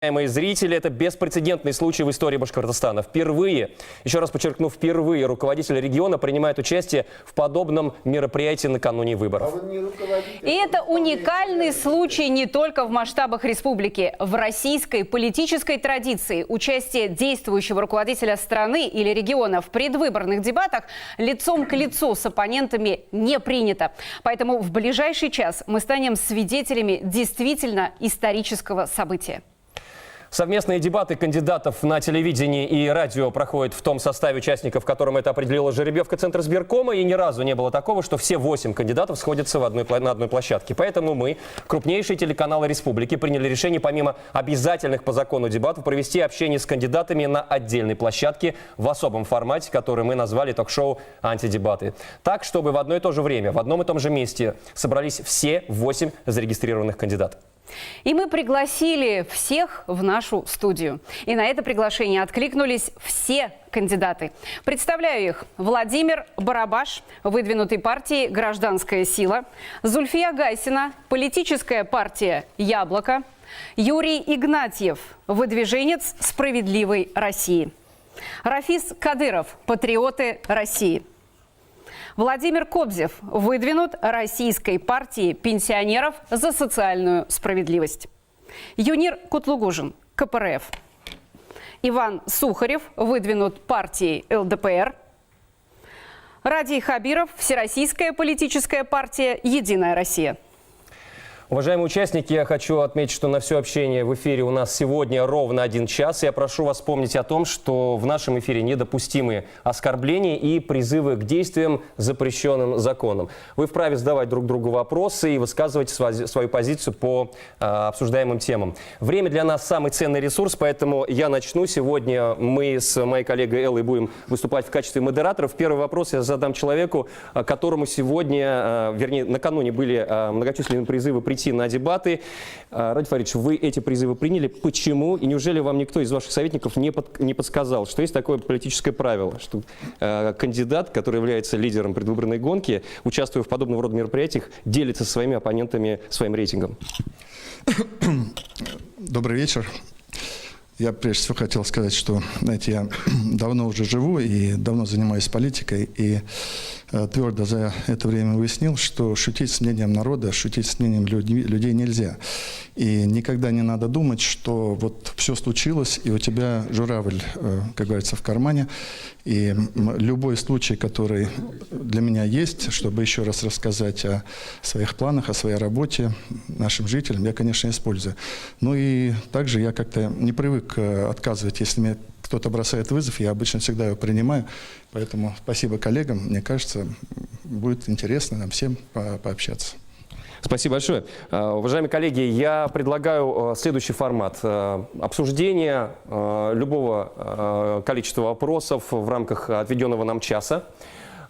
Уважаемые зрители, это беспрецедентный случай в истории Башкортостана. Впервые, еще раз подчеркну, впервые руководитель региона принимает участие в подобном мероприятии накануне выборов. И это уникальный случай не только в масштабах республики. В российской политической традиции участие действующего руководителя страны или региона в предвыборных дебатах лицом к лицу с оппонентами не принято. Поэтому в ближайший час мы станем свидетелями действительно исторического события. Совместные дебаты кандидатов на телевидении и радио проходят в том составе участников, в котором это определила жеребьевка Центризбиркома. И ни разу не было такого, что все 8 кандидатов сходятся на одной площадке. Поэтому мы, крупнейшие телеканалы республики, приняли решение помимо обязательных по закону дебатов провести общение с кандидатами на отдельной площадке в особом формате, который мы назвали ток-шоу «Антидебаты». Так, чтобы в одно и то же время, в одном и том же месте собрались все 8 зарегистрированных кандидатов. И мы пригласили всех в нашу студию. И на это приглашение откликнулись все кандидаты. Представляю их. Владимир Барабаш, выдвинутый партией «Гражданская сила», Зульфия Гайсина, политическая партия «Яблоко», Юрий Игнатьев, выдвиженец «Справедливой России», Рафис Кадыров, патриоты России, Владимир Кобзев, выдвинут Российской партией пенсионеров за социальную справедливость. Юнир Кутлугужин, КПРФ. Иван Сухарев, выдвинут партией ЛДПР. Радий Хабиров, Всероссийская политическая партия «Единая Россия». Уважаемые участники, я хочу отметить, что на все общение в эфире у нас сегодня ровно 1 час. Я прошу вас помнить о том, что в нашем эфире недопустимы оскорбления и призывы к действиям, запрещенным законом. Вы вправе задавать друг другу вопросы и высказывать свою позицию по обсуждаемым темам. Время для нас самый ценный ресурс, поэтому я начну. Сегодня мы с моей коллегой Эллой будем выступать в качестве модераторов. Первый вопрос я задам человеку, которому сегодня, вернее, накануне были многочисленные призывы прийти на дебаты. Радий Фаридович, вы эти призывы приняли. Почему? И неужели вам никто из ваших советников не подсказал, что есть такое политическое правило, что кандидат, который является лидером предвыборной гонки, участвуя в подобного рода мероприятиях, делится со своими оппонентами своим рейтингом? Добрый вечер. Я прежде всего хотел сказать, что, знаете, я давно уже живу и давно занимаюсь политикой, и твердо за это время выяснил, что шутить с мнением народа, шутить с мнением людей нельзя. И никогда не надо думать, что вот все случилось, и у тебя журавль, как говорится, в кармане. И любой случай, который для меня есть, чтобы еще раз рассказать о своих планах, о своей работе нашим жителям, я, конечно, использую. Ну и также я как-то не привык отказывать, если мне кто-то бросает вызов, я обычно всегда его принимаю. Поэтому спасибо коллегам. Мне кажется, будет интересно нам всем пообщаться. Спасибо большое. Уважаемые коллеги, я предлагаю следующий формат. Обсуждение любого количества вопросов в рамках отведенного нам часа.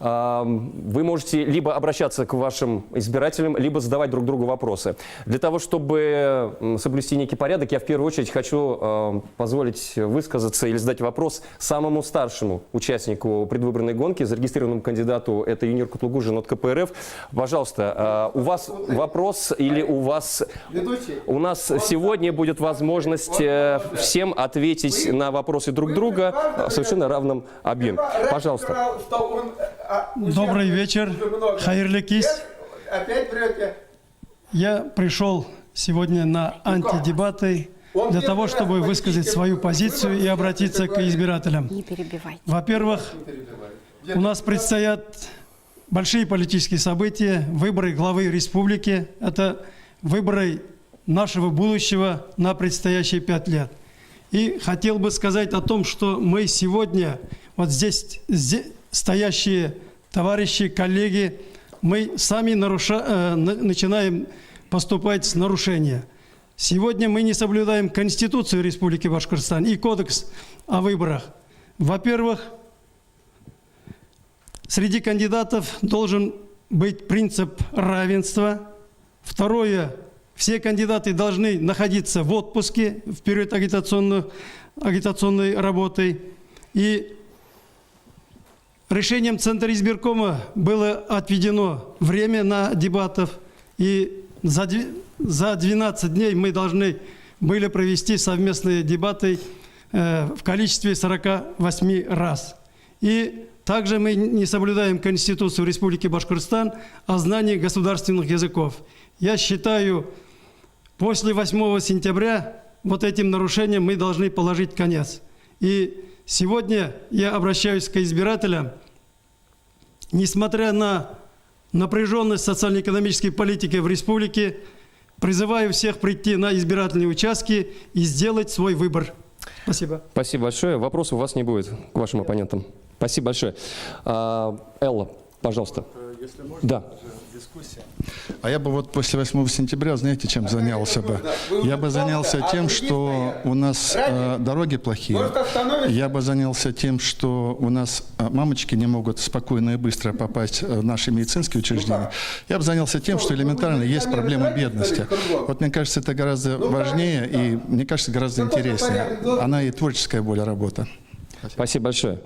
Вы можете либо обращаться к вашим избирателям, либо задавать друг другу вопросы. Для того, чтобы соблюсти некий порядок, я в первую очередь хочу позволить высказаться или задать вопрос самому старшему участнику предвыборной гонки, зарегистрированному кандидату, это Юнир Кутлугужин от КПРФ. Пожалуйста, у вас вопрос или у вас... У нас сегодня будет возможность всем ответить на вопросы друг друга в совершенно равном объеме. Пожалуйста. Добрый вечер, хайырлы кис. Я пришел сегодня на антидебаты для того, чтобы высказать свою позицию и обратиться к избирателям. Во-первых, у нас предстоят большие политические события, выборы главы республики. Это выборы нашего будущего на предстоящие 5 лет. И хотел бы сказать о том, что мы сегодня, вот здесь стоящие товарищи, коллеги, мы сами начинаем поступать с нарушения. Сегодня мы не соблюдаем Конституцию Республики Башкортостан и Кодекс о выборах. Во-первых, среди кандидатов должен быть принцип равенства. Второе, все кандидаты должны находиться в отпуске в период агитационной работы. И решением Центризбиркома было отведено время на дебатов, и за 12 дней мы должны были провести совместные дебаты в количестве 48 раз. И также мы не соблюдаем Конституцию Республики Башкортостан о знании государственных языков. Я считаю, после 8 сентября вот этим нарушениям мы должны положить конец. И сегодня я обращаюсь к избирателям. Несмотря на напряженность социально-экономической политики в республике, призываю всех прийти на избирательные участки и сделать свой выбор. Спасибо. Спасибо большое. Вопросов у вас не будет к вашим оппонентам. Спасибо большое. Элла, пожалуйста. Если можно, да. Дискуссия. А я бы вот после 8 сентября, знаете, чем занялся бы? Я бы занялся тем, что у нас дороги плохие. Я бы занялся тем, что у нас мамочки не могут спокойно и быстро попасть в наши медицинские учреждения. Я бы занялся тем, что элементарно есть проблема бедности. Вот мне кажется, это гораздо важнее и, мне кажется, гораздо интереснее. Она и творческая более работа. Спасибо большое.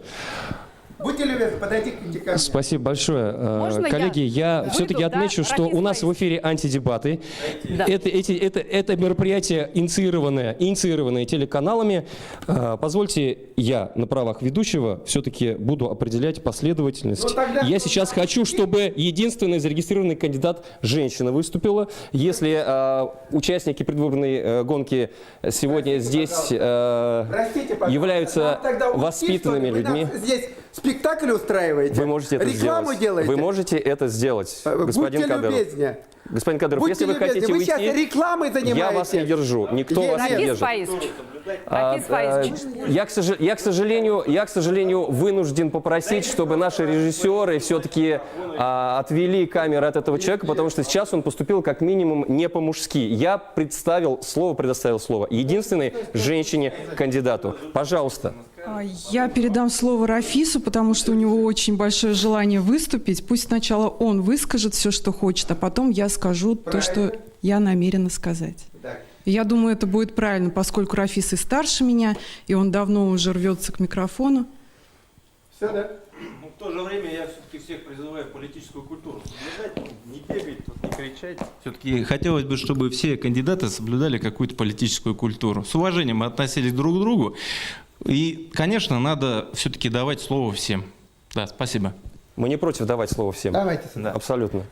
Будьте любезны, подойдите ко мне. Спасибо большое. Можно Коллеги, я выйду, все-таки отмечу, да? что у нас Рафис в эфире антидебаты. Да. Это мероприятие инициированное телеканалами. Позвольте, я на правах ведущего все-таки буду определять последовательность. Я сейчас хочу, чтобы единственный зарегистрированный кандидат женщина выступила. Если участники предвыборной гонки сегодня здесь Простите, пожалуйста, являются нам тогда уйти, воспитанными что ли? Вы людьми, нам здесь спектакль устраиваете? вы можете это Рекламу сделать. делаете? Вы можете это сделать, господин Будьте Кадыров. любезнее. Господин Кадыров, Будьте если вы хотите любезны, вы уйти, сейчас рекламой занимаетесь. я вас не держу. Никто вас не Рафис держит. Фаизович. Рафис Фаизович. Я, к сожалению, вынужден попросить, чтобы наши режиссеры все-таки отвели камеру от этого человека, потому что сейчас он поступил как минимум не по-мужски. Я предоставил слово единственной женщине-кандидату. Пожалуйста. Я передам слово Рафису, потому что у него очень большое желание выступить. Пусть сначала он выскажет все, что хочет, а потом я скажу то, что я намерена сказать. И я думаю, это будет правильно, поскольку Рафис и старше меня, и он давно уже рвется к микрофону. Все, да? Ну, в то же время я все-таки всех призываю политическую культуру соблюдать, не бегать, тут, не кричать. Все-таки хотелось бы, чтобы все кандидаты соблюдали какую-то политическую культуру. С уважением относились друг к другу. И, конечно, надо все-таки давать слово всем. Да, спасибо. Мы не против давать слово всем. Давайте сюда. Абсолютно.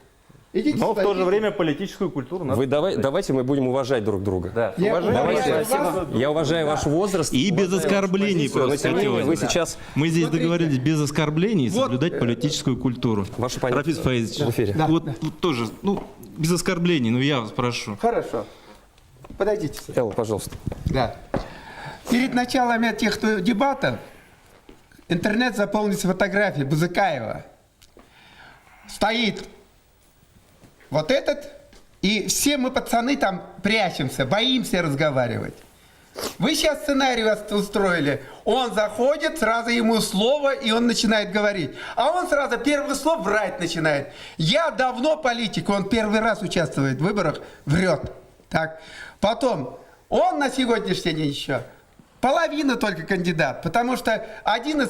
Идите Но в сюда, то же идите. время политическую культуру надо... Давайте мы будем уважать друг друга. Да, Я уважение. уважаю вас. Я уважаю ваш возраст. И без оскорблений позицию, но просто тем не менее хотелось вы бы. сейчас Мы здесь Смотрите. договорились без оскорблений соблюдать политическую культуру. Ваша позиция Рафис Фаизович, в эфире. вот тоже, без оскорблений, но я вас прошу. Хорошо. Подойдите сюда. Элла, пожалуйста. Да. Перед началом этих дебатов интернет заполнится фотографией Бузыкаева. Стоит вот этот, и все мы, пацаны, там прячемся, боимся разговаривать. Вы сейчас сценарий устроили. Он заходит, сразу ему слово, и он начинает говорить. А он сразу первое слово врать начинает. Я давно политик, он первый раз участвует в выборах, врет. Так. Потом, он на сегодняшний день еще половина только кандидат, потому что 7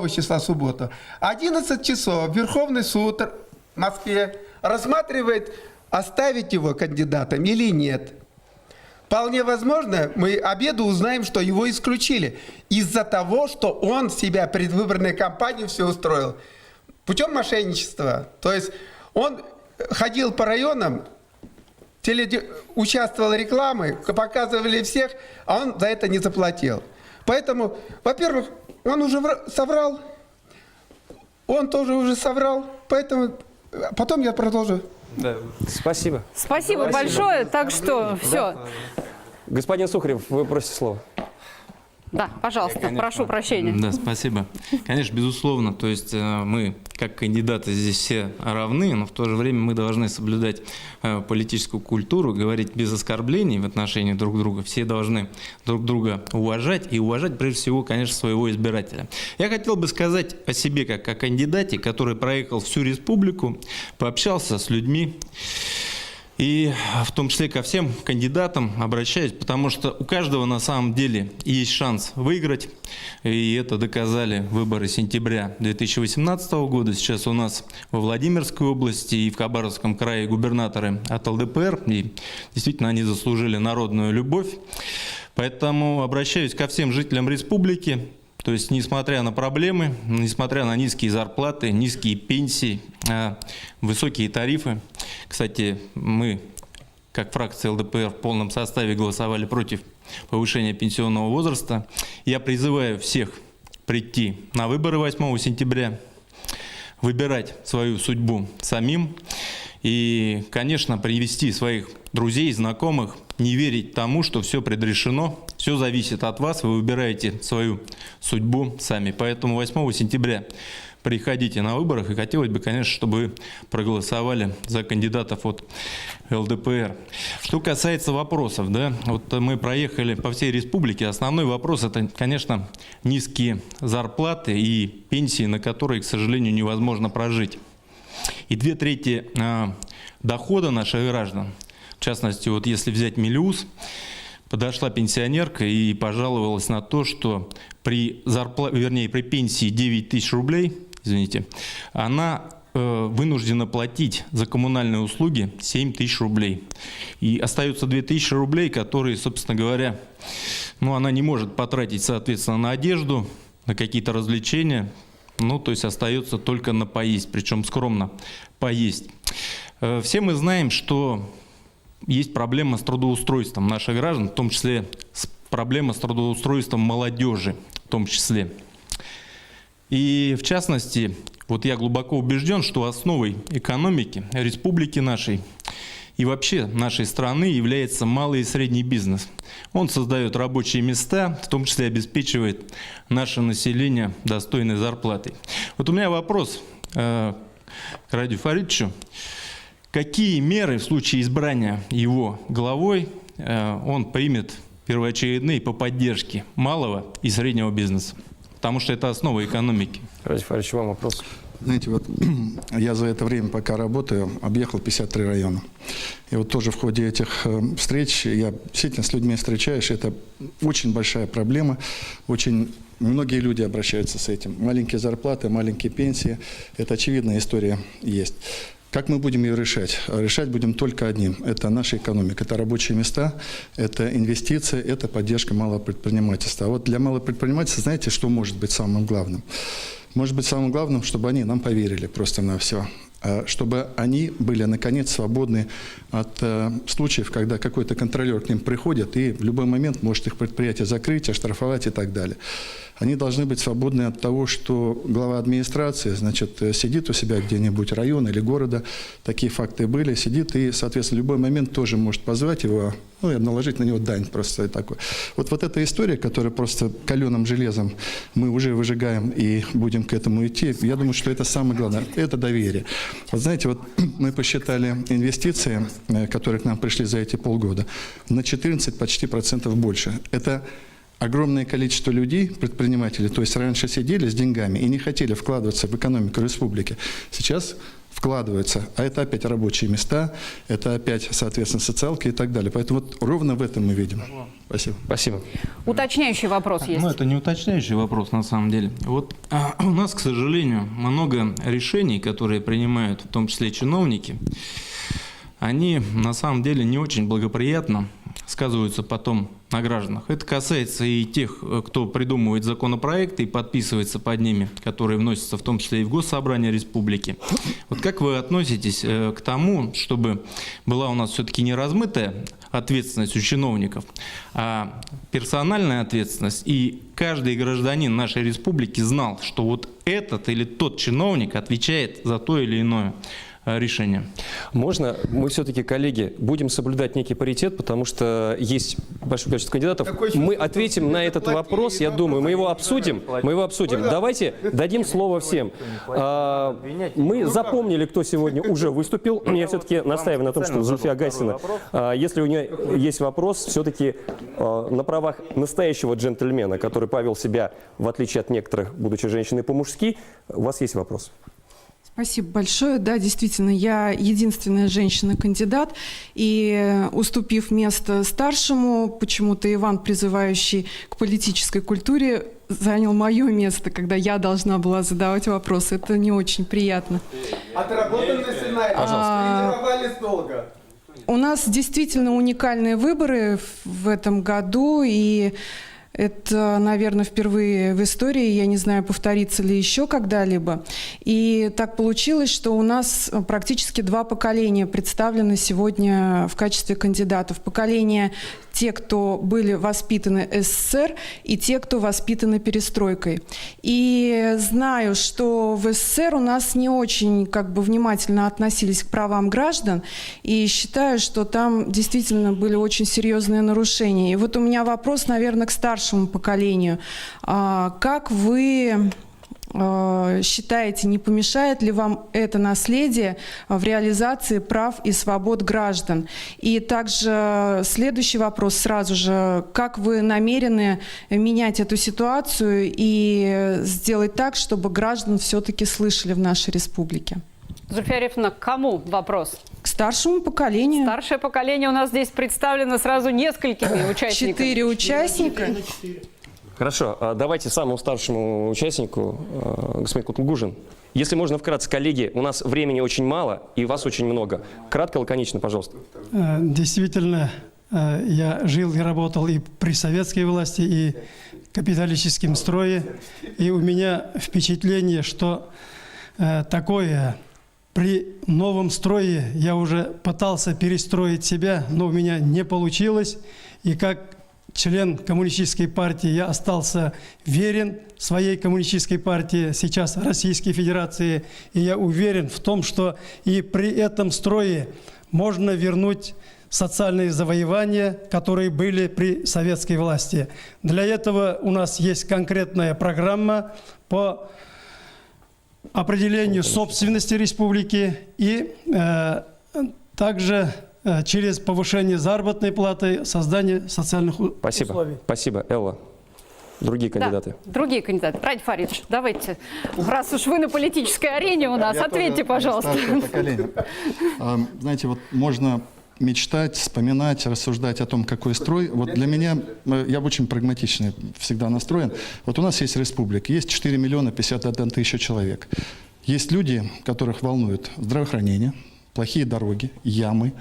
числа суббота, 11 часов Верховный суд в Москве рассматривает, оставить его кандидатом или нет. Вполне возможно, мы обеду узнаем, что его исключили из-за того, что он себя предвыборную кампанию все устроил путем мошенничества. То есть он ходил по районам, участвовал в рекламе, показывали всех, а он за это не заплатил. Поэтому, во-первых, он уже соврал, он тоже уже соврал, поэтому потом я продолжу. Да. Спасибо. Спасибо большое. Так что все. Господин Сухарев, вы просите слово. Да, пожалуйста, прошу прощения. Да, спасибо. Конечно, безусловно, то есть мы, как кандидаты, здесь все равны, но в то же время мы должны соблюдать политическую культуру, говорить без оскорблений в отношении друг друга. Все должны друг друга уважать и уважать, прежде всего, конечно, своего избирателя. Я хотел бы сказать о себе как о кандидате, который проехал всю республику, пообщался с людьми. И в том числе ко всем кандидатам обращаюсь, потому что у каждого на самом деле есть шанс выиграть. И это доказали выборы сентября 2018 года. Сейчас у нас во Владимирской области и в Хабаровском крае губернаторы от ЛДПР. И действительно они заслужили народную любовь. Поэтому обращаюсь ко всем жителям республики. То есть, несмотря на проблемы, несмотря на низкие зарплаты, низкие пенсии, высокие тарифы. Кстати, мы, как фракция ЛДПР, в полном составе голосовали против повышения пенсионного возраста. Я призываю всех прийти на выборы 8 сентября, выбирать свою судьбу самим и, конечно, привести своих друзей, знакомых, не верить тому, что все предрешено, все зависит от вас, вы выбираете свою судьбу сами. Поэтому 8 сентября приходите на выборах, и хотелось бы, конечно, чтобы вы проголосовали за кандидатов от ЛДПР. Что касается вопросов, да, вот мы проехали по всей республике, основной вопрос – это, конечно, низкие зарплаты и пенсии, на которые, к сожалению, невозможно прожить. И 2/3 дохода наших граждан, в частности, вот если взять Мелиус, подошла пенсионерка и пожаловалась на то, что при пенсии 9 тысяч рублей, извините, она вынуждена платить за коммунальные услуги 7 тысяч рублей. И остается 2000 рублей, которые, собственно говоря, она не может потратить, соответственно, на одежду, на какие-то развлечения, то есть остается только на поесть, причем скромно поесть. Все мы знаем, что есть проблема с трудоустройством наших граждан, в том числе проблема с трудоустройством молодежи, в том числе. И в частности, вот я глубоко убежден, что основой экономики республики нашей и вообще нашей страны является малый и средний бизнес. Он создает рабочие места, в том числе обеспечивает наше население достойной зарплатой. Вот у меня вопрос к Радию Фаридовичу. Какие меры в случае избрания его главой он примет первоочередные по поддержке малого и среднего бизнеса? Потому что это основа экономики. Ради Фаридович, вам вопрос. Знаете, вот я за это время, пока работаю, объехал 53 района. И вот тоже в ходе этих встреч я действительно с людьми встречаюсь. Это очень большая проблема. Очень многие люди обращаются с этим. Маленькие зарплаты, маленькие пенсии. Это очевидная история есть. Как мы будем ее решать? Решать будем только одним. Это наша экономика, это рабочие места, это инвестиции, это поддержка малого предпринимательства. А вот для малого предпринимательства, знаете, что может быть самым главным? Может быть самым главным, чтобы они нам поверили просто на все. Чтобы они были, наконец, свободны от случаев, когда какой-то контролер к ним приходит и в любой момент может их предприятие закрыть, оштрафовать и так далее. Они должны быть свободны от того, что глава администрации, значит, сидит у себя где-нибудь района или города, такие факты были, сидит и, соответственно, в любой момент тоже может позвать его, и наложить на него дань просто такой. Вот эта история, которая просто каленым железом мы уже выжигаем и будем к этому идти, я думаю, что это самое главное, это доверие. Вот знаете, вот мы посчитали инвестиции, которые к нам пришли за эти полгода, на 14 почти процентов больше. Это огромное количество людей, предпринимателей, то есть раньше сидели с деньгами и не хотели вкладываться в экономику республики. Сейчас вкладываются, а это опять рабочие места, это опять, соответственно, социалки и так далее. Поэтому вот ровно в этом мы видим. Спасибо. Спасибо. Уточняющий вопрос есть. Это не уточняющий вопрос на самом деле. Вот у нас, к сожалению, много решений, которые принимают, в том числе чиновники, они на самом деле не очень благоприятно сказываются потом на гражданах. Это касается и тех, кто придумывает законопроекты и подписывается под ними, которые вносятся в том числе и в Госсобрание Республики. Вот как вы относитесь к тому, чтобы была у нас все-таки не размытая ответственность у чиновников, а персональная ответственность, и каждый гражданин нашей республики знал, что вот этот или тот чиновник отвечает за то или иное решение. Можно мы все-таки, коллеги, будем соблюдать некий паритет, потому что есть большое количество кандидатов. Мы ответим на этот вопрос, я думаю, мы его обсудим. Давайте дадим слово всем. Мы запомнили, кто сегодня уже выступил. Я все-таки настаиваю на том, что Зульфия Гасина, если у нее есть вопрос, все-таки на правах настоящего джентльмена, который повел себя, в отличие от некоторых, будучи женщиной по-мужски, у вас есть вопрос. Спасибо большое. Да, действительно, я единственная женщина-кандидат, и уступив место старшему, почему-то Иван, призывающий к политической культуре, занял мое место, когда я должна была задавать вопросы. Это не очень приятно. Отработанный сценарий. Тренировались долго. У нас действительно уникальные выборы в этом году, и это, наверное, впервые в истории, я не знаю, повторится ли еще когда-либо. И так получилось, что у нас практически два поколения представлены сегодня в качестве кандидатов. Поколение те, кто были воспитаны СССР, и те, кто воспитаны перестройкой. И знаю, что в СССР у нас не очень внимательно относились к правам граждан, и считаю, что там действительно были очень серьезные нарушения. И вот у меня вопрос, наверное, к старшему поколению. Как вы считаете, не помешает ли вам это наследие в реализации прав и свобод граждан? И также следующий вопрос сразу же. Как вы намерены менять эту ситуацию и сделать так, чтобы граждан все-таки слышали в нашей республике? Зульфия Арифовна, к кому вопрос? К старшему поколению. Старшее поколение у нас здесь представлено сразу несколькими участниками. 4 участника. Хорошо, давайте самому старшему участнику, господин Кутулгужин. Если можно вкратце, коллеги, у нас времени очень мало и вас очень много. Кратко, лаконично, пожалуйста. Действительно, я жил и работал и при советской власти, и в капиталистическом строе. И у меня впечатление, что такое при новом строе я уже пытался перестроить себя, но у меня не получилось. И как член коммунистической партии я остался верен своей коммунистической партии, сейчас Российской Федерации. И я уверен в том, что и при этом строе можно вернуть социальные завоевания, которые были при советской власти. Для этого у нас есть конкретная программа по определению собственности республики и также через повышение заработной платы, создание социальных условий. Спасибо. Элла. Другие кандидаты. Да, другие кандидаты. Радик Фаридович, давайте, раз уж вы на политической арене у нас, ответьте, пожалуйста. Знаете, вот можно мечтать, вспоминать, рассуждать о том, какой строй. Вот для меня, я очень прагматично всегда настроен. Вот у нас есть республика, есть 4 миллиона 51 тысяча человек. Есть люди, которых волнует здравоохранение, плохие дороги, ямы,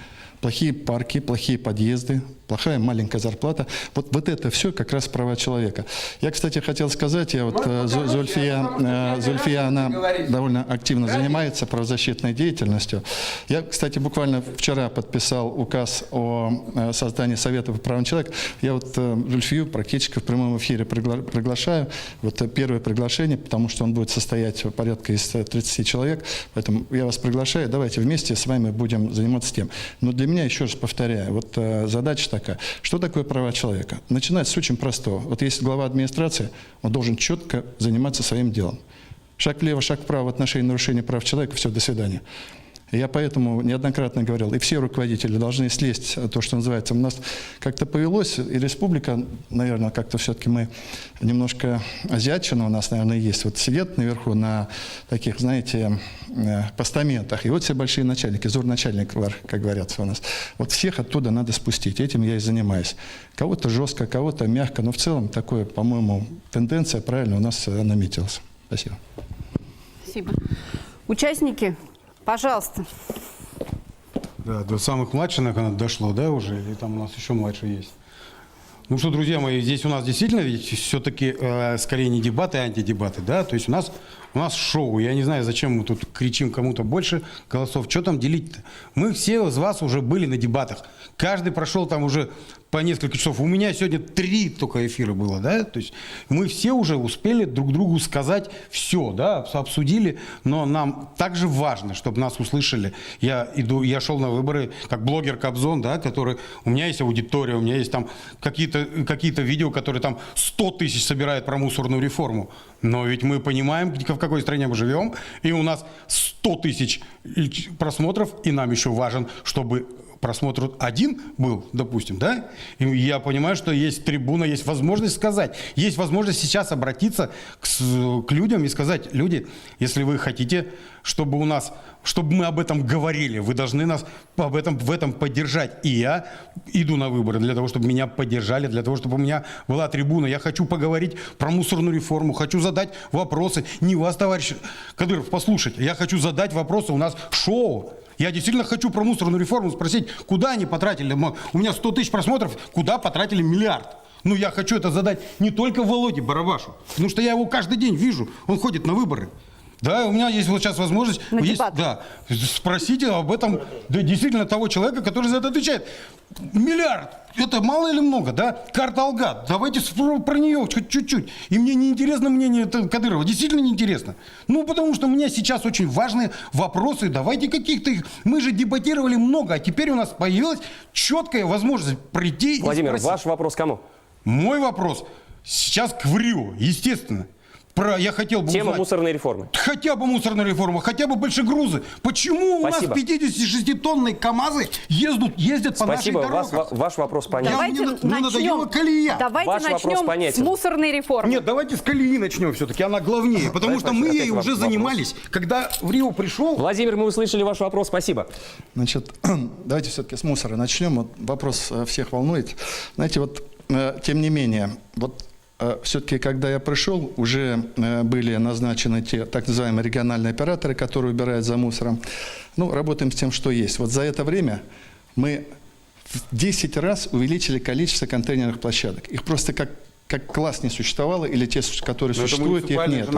плохие парки, плохие подъезды, плохая маленькая зарплата. Вот это все как раз права человека. Я, кстати, хотел сказать, Зульфия, она довольно активно занимается правозащитной деятельностью. Я, кстати, буквально вчера подписал указ о создании Совета по правам человека. Я вот Зульфию практически в прямом эфире приглашаю. Вот первое приглашение, потому что он будет состоять порядка из 30 человек. Поэтому я вас приглашаю. Давайте вместе с вами будем заниматься тем. Но для меня, еще раз повторяю, вот задача такая. Что такое права человека? Начинать с очень простого. Вот есть глава администрации, он должен четко заниматься своим делом. Шаг влево, шаг вправо в отношении нарушения прав человека, все, до свидания. Я поэтому неоднократно говорил, и все руководители должны слезть, то, что называется. У нас как-то повелось, и республика, наверное, как-то все-таки мы немножко азиатчина у нас, наверное, есть. Вот сидят наверху на таких, знаете, постаментах, и вот все большие начальники, зорначальник, как говорят у нас. Вот всех оттуда надо спустить, этим я и занимаюсь. Кого-то жестко, кого-то мягко, но в целом такое, по-моему, тенденция правильно у нас наметилась. Спасибо. Спасибо. Участники, пожалуйста. Да, до самых младших она дошло, да, уже? Или там у нас еще младше есть? Ну что, друзья мои, здесь у нас действительно ведь все-таки скорее не дебаты, а антидебаты, да? То есть у нас шоу. Я не знаю, зачем мы тут кричим кому-то больше голосов. Что там делить-то? Мы все из вас уже были на дебатах. Каждый прошел там уже по несколько часов. У меня сегодня 3 только эфира было, да? То есть мы все уже успели друг другу сказать все, да, обсудили, но нам также важно, чтобы нас услышали. Я шел на выборы как блогер Кобзон, да, который, у меня есть аудитория, у меня есть там какие-то видео, которые там 100 тысяч собирают про мусорную реформу. Но ведь мы понимаем, в какой стране мы живем, и у нас 100 тысяч просмотров, и нам еще важен, чтобы просмотр один был, допустим, да, и я понимаю, что есть трибуна, есть возможность сказать, есть возможность сейчас обратиться к людям и сказать: люди, если вы хотите, чтобы мы об этом говорили, вы должны нас в этом поддержать. И я иду на выборы для того, чтобы меня поддержали, для того, чтобы у меня была трибуна. Я хочу поговорить про мусорную реформу, хочу задать вопросы. Не вас, товарищ Кадыров, послушайте, я хочу задать вопросы, у нас шоу. Я действительно хочу про мусорную реформу спросить, куда они потратили, у меня 100 тысяч просмотров, куда потратили миллиард. Ну, я хочу это задать не только Володе Барабашу, потому что я его каждый день вижу, он ходит на выборы. Да, у меня есть вот сейчас возможность спросите об этом, да, действительно того человека, который за это отвечает. Миллиард, это мало или много, да? Карта Алга, давайте про нее чуть-чуть. И мне не интересно мнение Кадырова, действительно не интересно. Ну, потому что у меня сейчас очень важные вопросы, давайте каких-то их. Мы же дебатировали много, а теперь у нас появилась четкая возможность прийти Владимир, и спросить. ваш вопрос кому? Мой вопрос сейчас к ВРИО, естественно. Я хотел бы Тема узнать, мусорной реформы. хотя бы мусорная реформа, хотя бы большегрузы. Почему Спасибо. у нас 56-тонные КАМАЗы ездят по нашей Спасибо, дороге? ваш вопрос понятен. Мне надоела колея. Давайте Ваш вопрос начнем с понятен. мусорной реформы. Нет, давайте с колеи начнем все-таки, она главнее. Потому что мы ей уже занимались. Когда в Рио пришел... Владимир, мы услышали ваш вопрос, спасибо. Значит, давайте все-таки с мусора начнем. Вот вопрос всех волнует. Знаете, вот тем не менее, вот все-таки, когда я пришел, уже были назначены те так называемые региональные операторы, которые убирают за мусором. Ну, работаем с тем, что есть. Вот за это время мы в 10 раз увеличили количество контейнерных площадок. Их просто как класс не существовало, или те, которые существуют, их нет.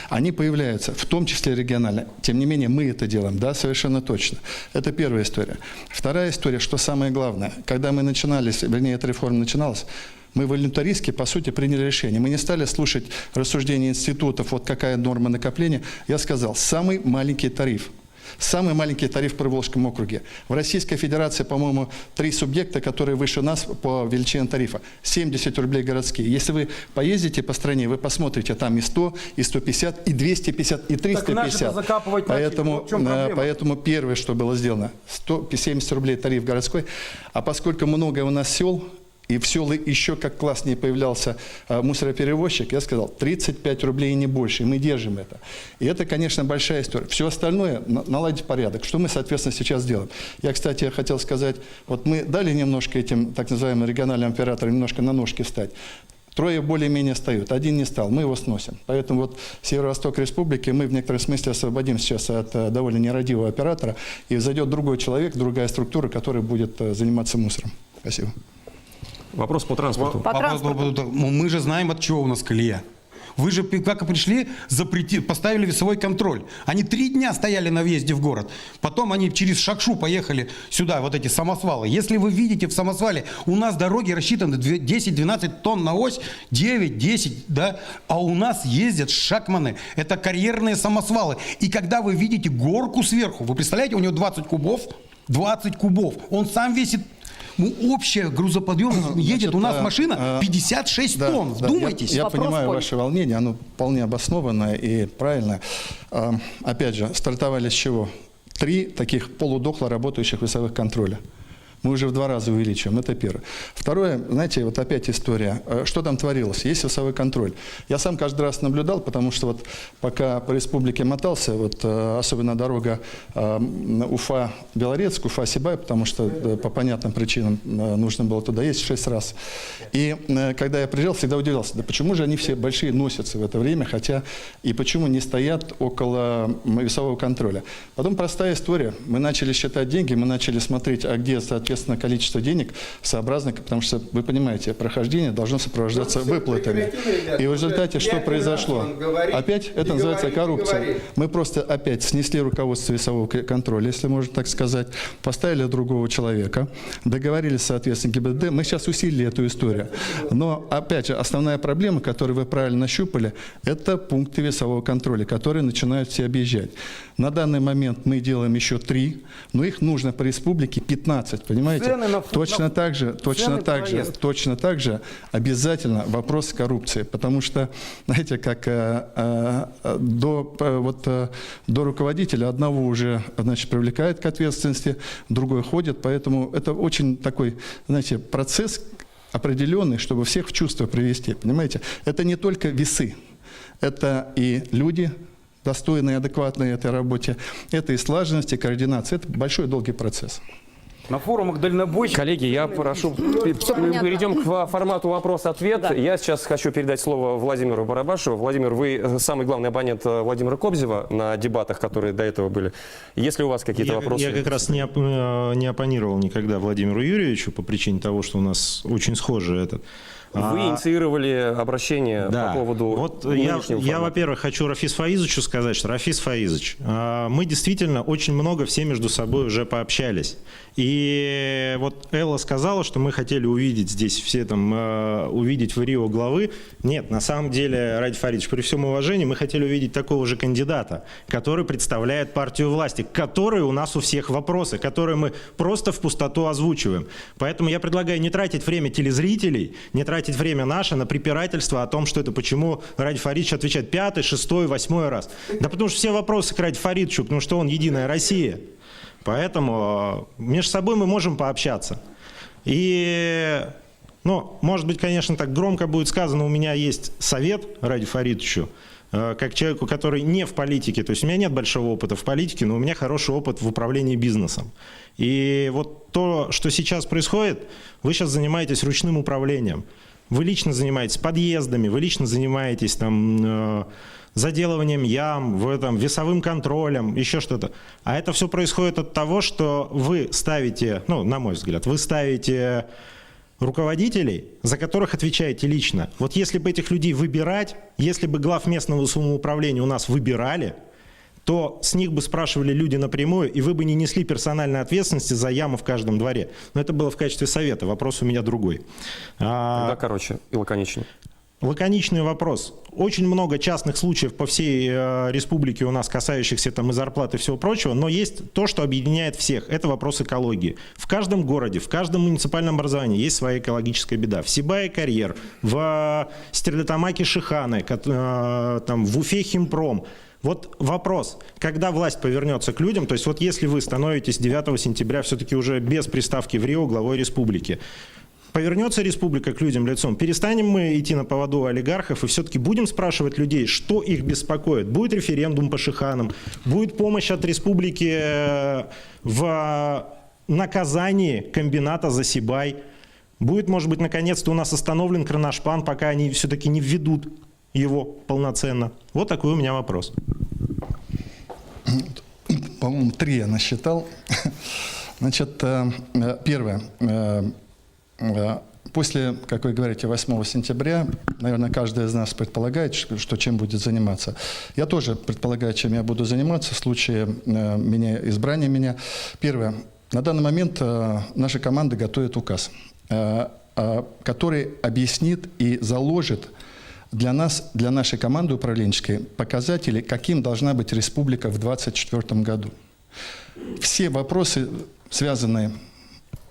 Они появляются, в том числе регионально. Тем не менее, мы это делаем, да, совершенно точно. Это первая история. Вторая история, что самое главное, когда мы начинались, вернее, эта реформа начиналась, мы волюнтаристски, по сути, приняли решение. Мы не стали слушать рассуждения институтов, вот какая норма накопления. Я сказал, самый маленький тариф. Самый маленький тариф в Приволжском округе. В Российской Федерации, по-моему, 3 субъекта, которые выше нас по величине тарифа. 70 рублей городские. Если вы поездите по стране, вы посмотрите, там и 100, и 150, и 250, и 350. Поэтому первое, что было сделано, 170 рублей тариф городской. А поскольку много у нас сел, и в селы еще как класснее появлялся мусороперевозчик, я сказал, 35 рублей и не больше, и мы держим это. И это, конечно, большая история. Все остальное наладить порядок, что мы, соответственно, сейчас делаем. Я, кстати, хотел сказать, вот мы дали немножко этим так называемым региональным операторам немножко на ножки встать. 3 более-менее встают, 1 не стал, мы его сносим. Поэтому вот Северо-Восток Республики мы в некотором смысле освободим сейчас от довольно нерадивого оператора, и зайдет другой человек, другая структура, которая будет заниматься мусором. Спасибо. Вопрос по транспорту. Мы же знаем, от чего у нас колея. Вы же, как и пришли, поставили весовой контроль. Они 3 дня стояли на въезде в город. Потом они через Шакшу поехали сюда, вот эти самосвалы. Если вы видите в самосвале, у нас дороги рассчитаны 10-12 тонн на ось, 9-10, да? А у нас ездят шакманы. Это карьерные самосвалы. И когда вы видите горку сверху, вы представляете, у него 20 кубов, 20 кубов. Он сам весит... Общая грузоподъемность едет, у нас машина 56 тонн, вдумайтесь. Я понимаю ваше волнение, оно вполне обоснованное и правильное. Опять же, стартовали с чего? 3 таких полудохло работающих весовых контроля. Мы уже в 2 раза увеличиваем, это первое. Второе, знаете, вот опять история. Что там творилось? Есть весовой контроль. Я сам каждый раз наблюдал, потому что вот пока по республике мотался, вот особенно дорога Уфа-Белорецк, Уфа-Сибай, потому что по понятным причинам нужно было туда ездить 6 раз. И когда я приезжал, всегда удивлялся, да почему же они все большие носятся в это время, хотя и почему не стоят около весового контроля. Потом простая история. Мы начали считать деньги, мы начали смотреть, а где, соответственно, количество денег сообразно, потому что, вы понимаете, прохождение должно сопровождаться выплатами. И в результате что произошло? Опять это называется коррупция. Мы просто опять снесли руководство весового контроля, если можно так сказать, поставили другого человека, договорились, соответственно, ГИБДД. Мы сейчас усилили эту историю. Но, опять же, основная проблема, которую вы правильно нащупали, это пункты весового контроля, которые начинают все объезжать. На данный момент мы делаем еще 3, но их нужно по республике 15, понимаете? Понимаете? Цены на Точно так же обязательно вопрос коррупции. Потому что, знаете, как до руководителя одного уже, значит, привлекают к ответственности, другой ходит. Поэтому это очень такой, знаете, процесс определенный, чтобы всех в чувство привести. Понимаете? Это не только весы, это и люди, достойные, адекватные этой работе, это и слаженность, и координация. Это большой долгий процесс. На форумах дальнобойщиков... Коллеги, я прошу, мы перейдем к формату вопрос-ответ. Да. Я сейчас хочу передать слово Владимиру Барабашеву. Владимир, вы самый главный абонент Владимира Кобзева на дебатах, которые до этого были. Есть ли у вас какие-то вопросы? Я как раз не оппонировал никогда Владимиру Юрьевичу по причине того, что у нас очень схожий этот... Вы инициировали обращение по поводу вот нынешнего формата. Я, во-первых, хочу Рафис Фаизовичу сказать, что Рафис Фаизович, мы действительно очень много все между собой уже пообщались. И вот Элла сказала, что мы хотели увидеть здесь все там, увидеть в Рио главы. Нет, на самом деле, Ради Фаридович, при всем уважении, мы хотели увидеть такого же кандидата, который представляет партию власти, к которой у нас у всех вопросы, которые мы просто в пустоту озвучиваем. Поэтому я предлагаю не тратить время телезрителей, не тратить время наше на препирательство о том, что это почему Ради Фаридович отвечает 5-й, 6-й, 8-й раз. Да потому что все вопросы к Ради Фаридовичу, потому что он единая Россия. Поэтому между собой мы можем пообщаться. И, ну, может быть, конечно, так громко будет сказано, у меня есть совет Ради Фаридовичу, как человеку, который не в политике. То есть у меня нет большого опыта в политике, но у меня хороший опыт в управлении бизнесом. И вот то, что сейчас происходит, вы сейчас занимаетесь ручным управлением. Вы лично занимаетесь подъездами, вы лично занимаетесь там... заделыванием ям, весовым контролем, еще что-то. А это все происходит от того, что вы ставите, ну, на мой взгляд, вы ставите руководителей, за которых отвечаете лично. Вот если бы этих людей выбирать, если бы глав местного самоуправления у нас выбирали, то с них бы спрашивали люди напрямую, и вы бы не несли персональной ответственности за яму в каждом дворе. Но это было в качестве совета, вопрос у меня другой. Тогда короче и лаконичнее. Лаконичный вопрос. Очень много частных случаев по всей республике у нас, касающихся там и зарплат и всего прочего, но есть то, что объединяет всех. Это вопрос экологии. В каждом городе, в каждом муниципальном образовании есть своя экологическая беда. В Сибае карьер, в Стерлитамаке Шиханы, там, в Уфе Химпром. Вот вопрос, когда власть повернется к людям, то есть вот если вы становитесь 9 сентября все-таки уже без приставки в Рио главой республики, повернется республика к людям лицом, перестанем мы идти на поводу олигархов и все-таки будем спрашивать людей, что их беспокоит. Будет референдум по Шиханам, будет помощь от республики в наказании комбината Засибай, будет, может быть, наконец-то у нас остановлен Кронашпан, пока они все-таки не введут его полноценно. Вот такой у меня вопрос. По-моему, 3 я насчитал. Значит, первое. После, как вы говорите, 8 сентября, наверное, каждый из нас предполагает, что чем будет заниматься. Я тоже предполагаю, чем я буду заниматься в случае избрания меня. Первое. На данный момент наша команда готовит указ, который объяснит и заложит для нас, для нашей команды управленческой, показатели, каким должна быть республика в 2024 году. Все вопросы, связанные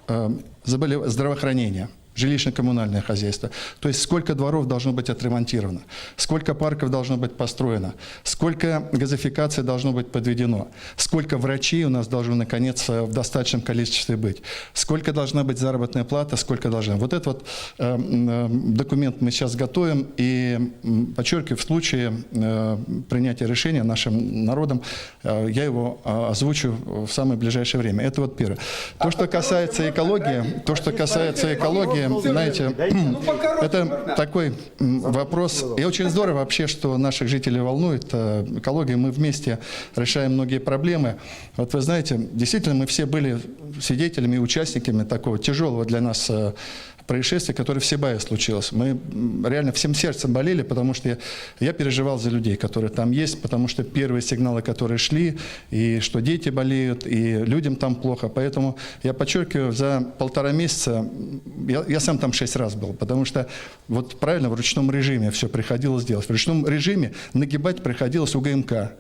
с здравоохранением, жилищно-коммунальное хозяйство. То есть сколько дворов должно быть отремонтировано, сколько парков должно быть построено, сколько газификации должно быть подведено, сколько врачей у нас должно, наконец, в достаточном количестве быть, сколько должна быть заработная плата, сколько должна. Вот этот вот документ мы сейчас готовим, и, подчеркиваю, в случае принятия решения нашим народом, я его озвучу в самое ближайшее время. Это вот первое. То, что касается экологии, знаете, это такой вопрос. И очень здорово вообще, что наших жителей волнует экология. Мы вместе решаем многие проблемы. Вот вы знаете, действительно, мы все были свидетелями и участниками такого тяжелого для нас происшествие, которое в Сибае случилось. Мы реально всем сердцем болели, потому что я переживал за людей, которые там есть, потому что первые сигналы, которые шли, и что дети болеют, и людям там плохо. Поэтому я подчеркиваю, за 1,5 месяца, я сам там 6 раз был, потому что вот правильно в ручном режиме все приходилось делать. В ручном режиме нагибать приходилось УГМК.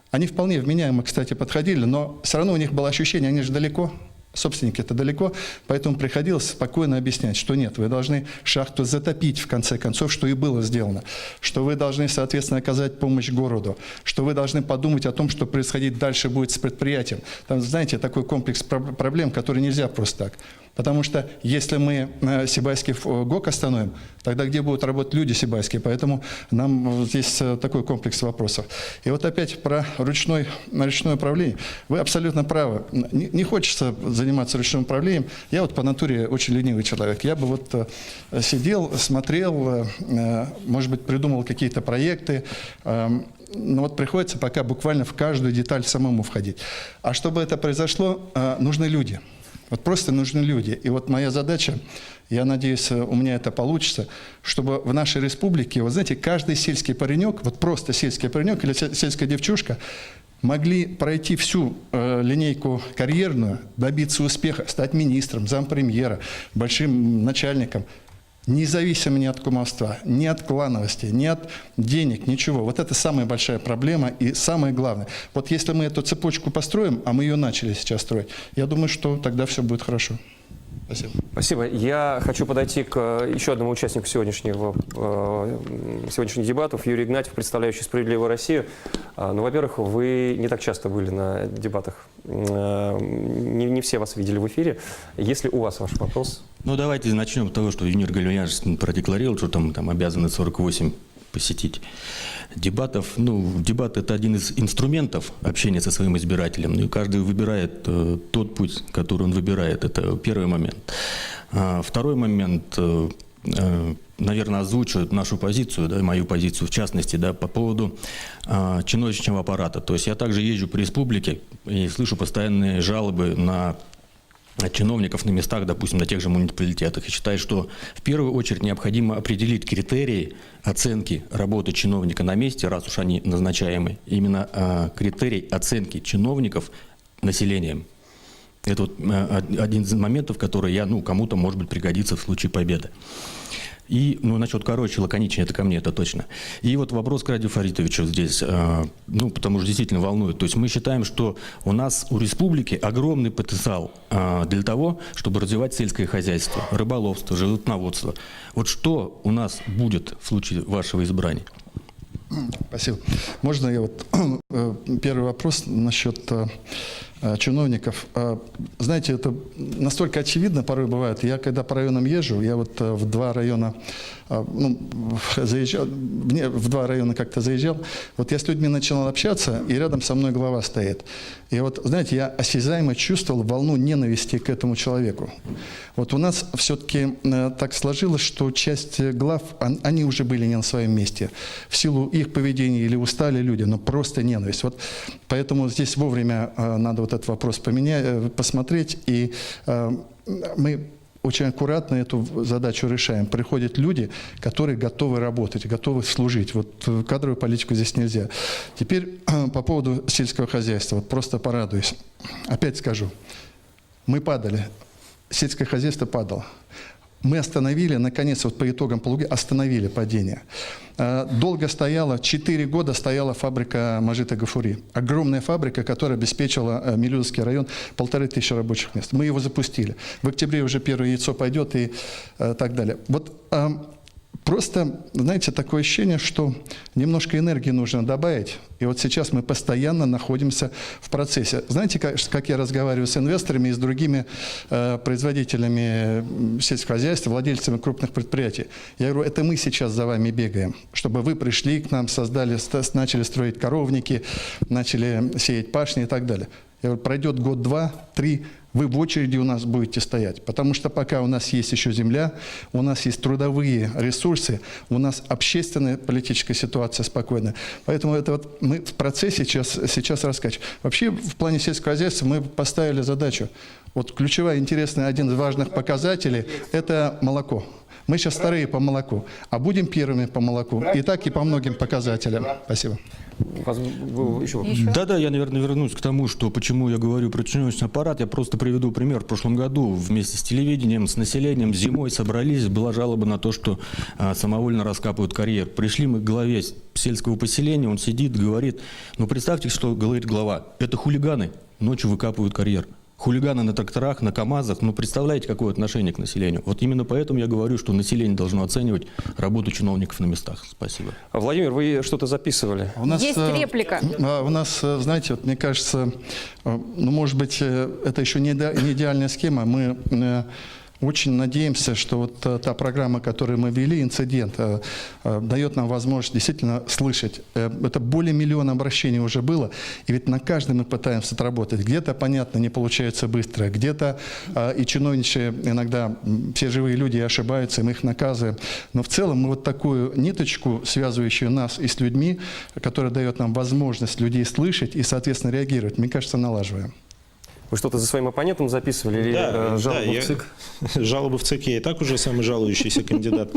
Они вполне вменяемо, кстати, подходили, но все равно у них было ощущение, они же далеко. Собственники это далеко, поэтому приходилось спокойно объяснять, что нет, вы должны шахту затопить в конце концов, что и было сделано, что вы должны, соответственно, оказать помощь городу, что вы должны подумать о том, что происходить дальше будет с предприятием. Там, знаете, такой комплекс проблем, который нельзя просто так. Потому что если мы Сибайский ГОК остановим, тогда где будут работать люди сибайские? Поэтому нам здесь такой комплекс вопросов. И вот опять про ручное управление. Вы абсолютно правы. Не хочется заниматься ручным управлением. Я вот по натуре очень ленивый человек. Я бы вот сидел, смотрел, может быть, придумал какие-то проекты. Но вот приходится пока буквально в каждую деталь самому входить. А чтобы это произошло, нужны люди. Вот просто нужны люди. И вот моя задача, я надеюсь, у меня это получится, чтобы в нашей республике, вот знаете, каждый сельский паренек, вот просто сельский паренек или сельская девчушка могли пройти всю линейку карьерную, добиться успеха, стать министром, зампремьера, большим начальником, независимо ни от кумовства, ни от клановости, ни от денег, ничего. Вот это самая большая проблема и самое главное. Вот если мы эту цепочку построим, а мы ее начали сейчас строить, я думаю, что тогда все будет хорошо. Спасибо. Спасибо. Я хочу подойти к еще одному участнику сегодняшних дебатов. Юрий Игнатьев, представляющий «Справедливую Россию». Ну, во-первых, вы не так часто были на дебатах. Не все вас видели в эфире. Есть ли у вас ваш вопрос? Ну, давайте начнем с того, что Юнир Галюняш продекларировал, что там обязаны 48 посетить дебатов. Ну, дебат – это один из инструментов общения со своим избирателем. И каждый выбирает тот путь, который он выбирает. Это первый момент. Второй момент, наверное, озвучу нашу позицию, да, мою позицию в частности, да, по поводу чиновничьего аппарата. То есть я также езжу по республике и слышу постоянные жалобы на чиновников на местах, допустим, на тех же муниципалитетах, и считаю, что в первую очередь необходимо определить критерии оценки работы чиновника на месте, раз уж они назначаемы, именно критерий оценки чиновников населением. Это вот один из моментов, который кому-то, может быть, пригодится в случае победы. И, насчет короче, лаконичнее, это ко мне, это точно. И вот вопрос к Радию Фаритовичу здесь, потому что действительно волнует. То есть мы считаем, что у нас, у республики огромный потенциал для того, чтобы развивать сельское хозяйство, рыболовство, животноводство. Вот что у нас будет в случае вашего избрания? Спасибо. Можно я вот первый вопрос насчет чиновников. Знаете, это настолько очевидно порой бывает. Я когда по районам езжу, я вот в два района заезжал, в два района как-то заезжал. Вот я с людьми начинал общаться, и рядом со мной глава стоит. И вот, знаете, я осязаемо чувствовал волну ненависти к этому человеку. Вот у нас все-таки так сложилось, что часть глав, они уже были не на своем месте. В силу их поведения или устали люди, но просто ненависть. Вот поэтому здесь вовремя надо вот этот вопрос посмотреть, и мы очень аккуратно эту задачу решаем. Приходят люди, которые готовы работать, готовы служить. Вот кадровую политику здесь нельзя. Теперь по поводу сельского хозяйства. Вот просто порадуюсь. Опять скажу. Мы падали. Сельское хозяйство падало. Мы остановили, наконец, вот по итогам полугодия, остановили падение. Долго стояла, 4 года стояла фабрика Мажита Гафури. Огромная фабрика, которая обеспечила Милюзовский район 1500 рабочих мест. Мы его запустили. В октябре уже первое яйцо пойдет и так далее. Вот просто, знаете, такое ощущение, что немножко энергии нужно добавить. И вот сейчас мы постоянно находимся в процессе. Знаете, как я разговариваю с инвесторами и с другими производителями сельского хозяйства, владельцами крупных предприятий? Я говорю, это мы сейчас за вами бегаем, чтобы вы пришли к нам, начали строить коровники, начали сеять пашни и так далее. Я говорю, пройдет год, 2, 3, вы в очереди у нас будете стоять. Потому что пока у нас есть еще земля, у нас есть трудовые ресурсы, у нас общественная политическая ситуация спокойная. Поэтому это вот мы в процессе сейчас раскачиваем. Вообще в плане сельского хозяйства мы поставили задачу. Вот ключевая, интересная, один из важных показателей – это молоко. Мы сейчас вторые по молоку, а будем первыми по молоку. И так, и по многим показателям. Спасибо. У вас был еще вопрос? Да, я, наверное, вернусь к тому, что почему я говорю про чиновничный аппарат. Я просто приведу пример. В прошлом году вместе с телевидением, с населением зимой собрались, была жалоба на то, что самовольно раскапывают карьер. Пришли мы к главе сельского поселения, он сидит, говорит, представьте, что говорит глава, это хулиганы, ночью выкапывают карьер. хулиганы на тракторах, на КАМАЗах. Ну, представляете, какое отношение к населению? Вот именно поэтому я говорю, что население должно оценивать работу чиновников на местах. Спасибо. Владимир, вы что-то записывали? У нас, Есть реплика. У нас, знаете, вот мне кажется, ну, может быть, это еще не идеальная схема. Мы очень надеемся, что вот та программа, которую мы ввели, инцидент, дает нам возможность действительно слышать. Это более миллиона обращений уже было, и ведь на каждом мы пытаемся отработать. Где-то, понятно, не получается быстро, где-то и чиновничие иногда, все живые люди ошибаются, и мы их наказываем. Но в целом мы вот такую ниточку, связывающую нас и с людьми, которая дает нам возможность людей слышать и, соответственно, реагировать, мне кажется, налаживаем. Вы что-то за своим оппонентом записывали или жалобу в ЦИК? Жалобы в ЦИК я и так уже самый жалующийся кандидат.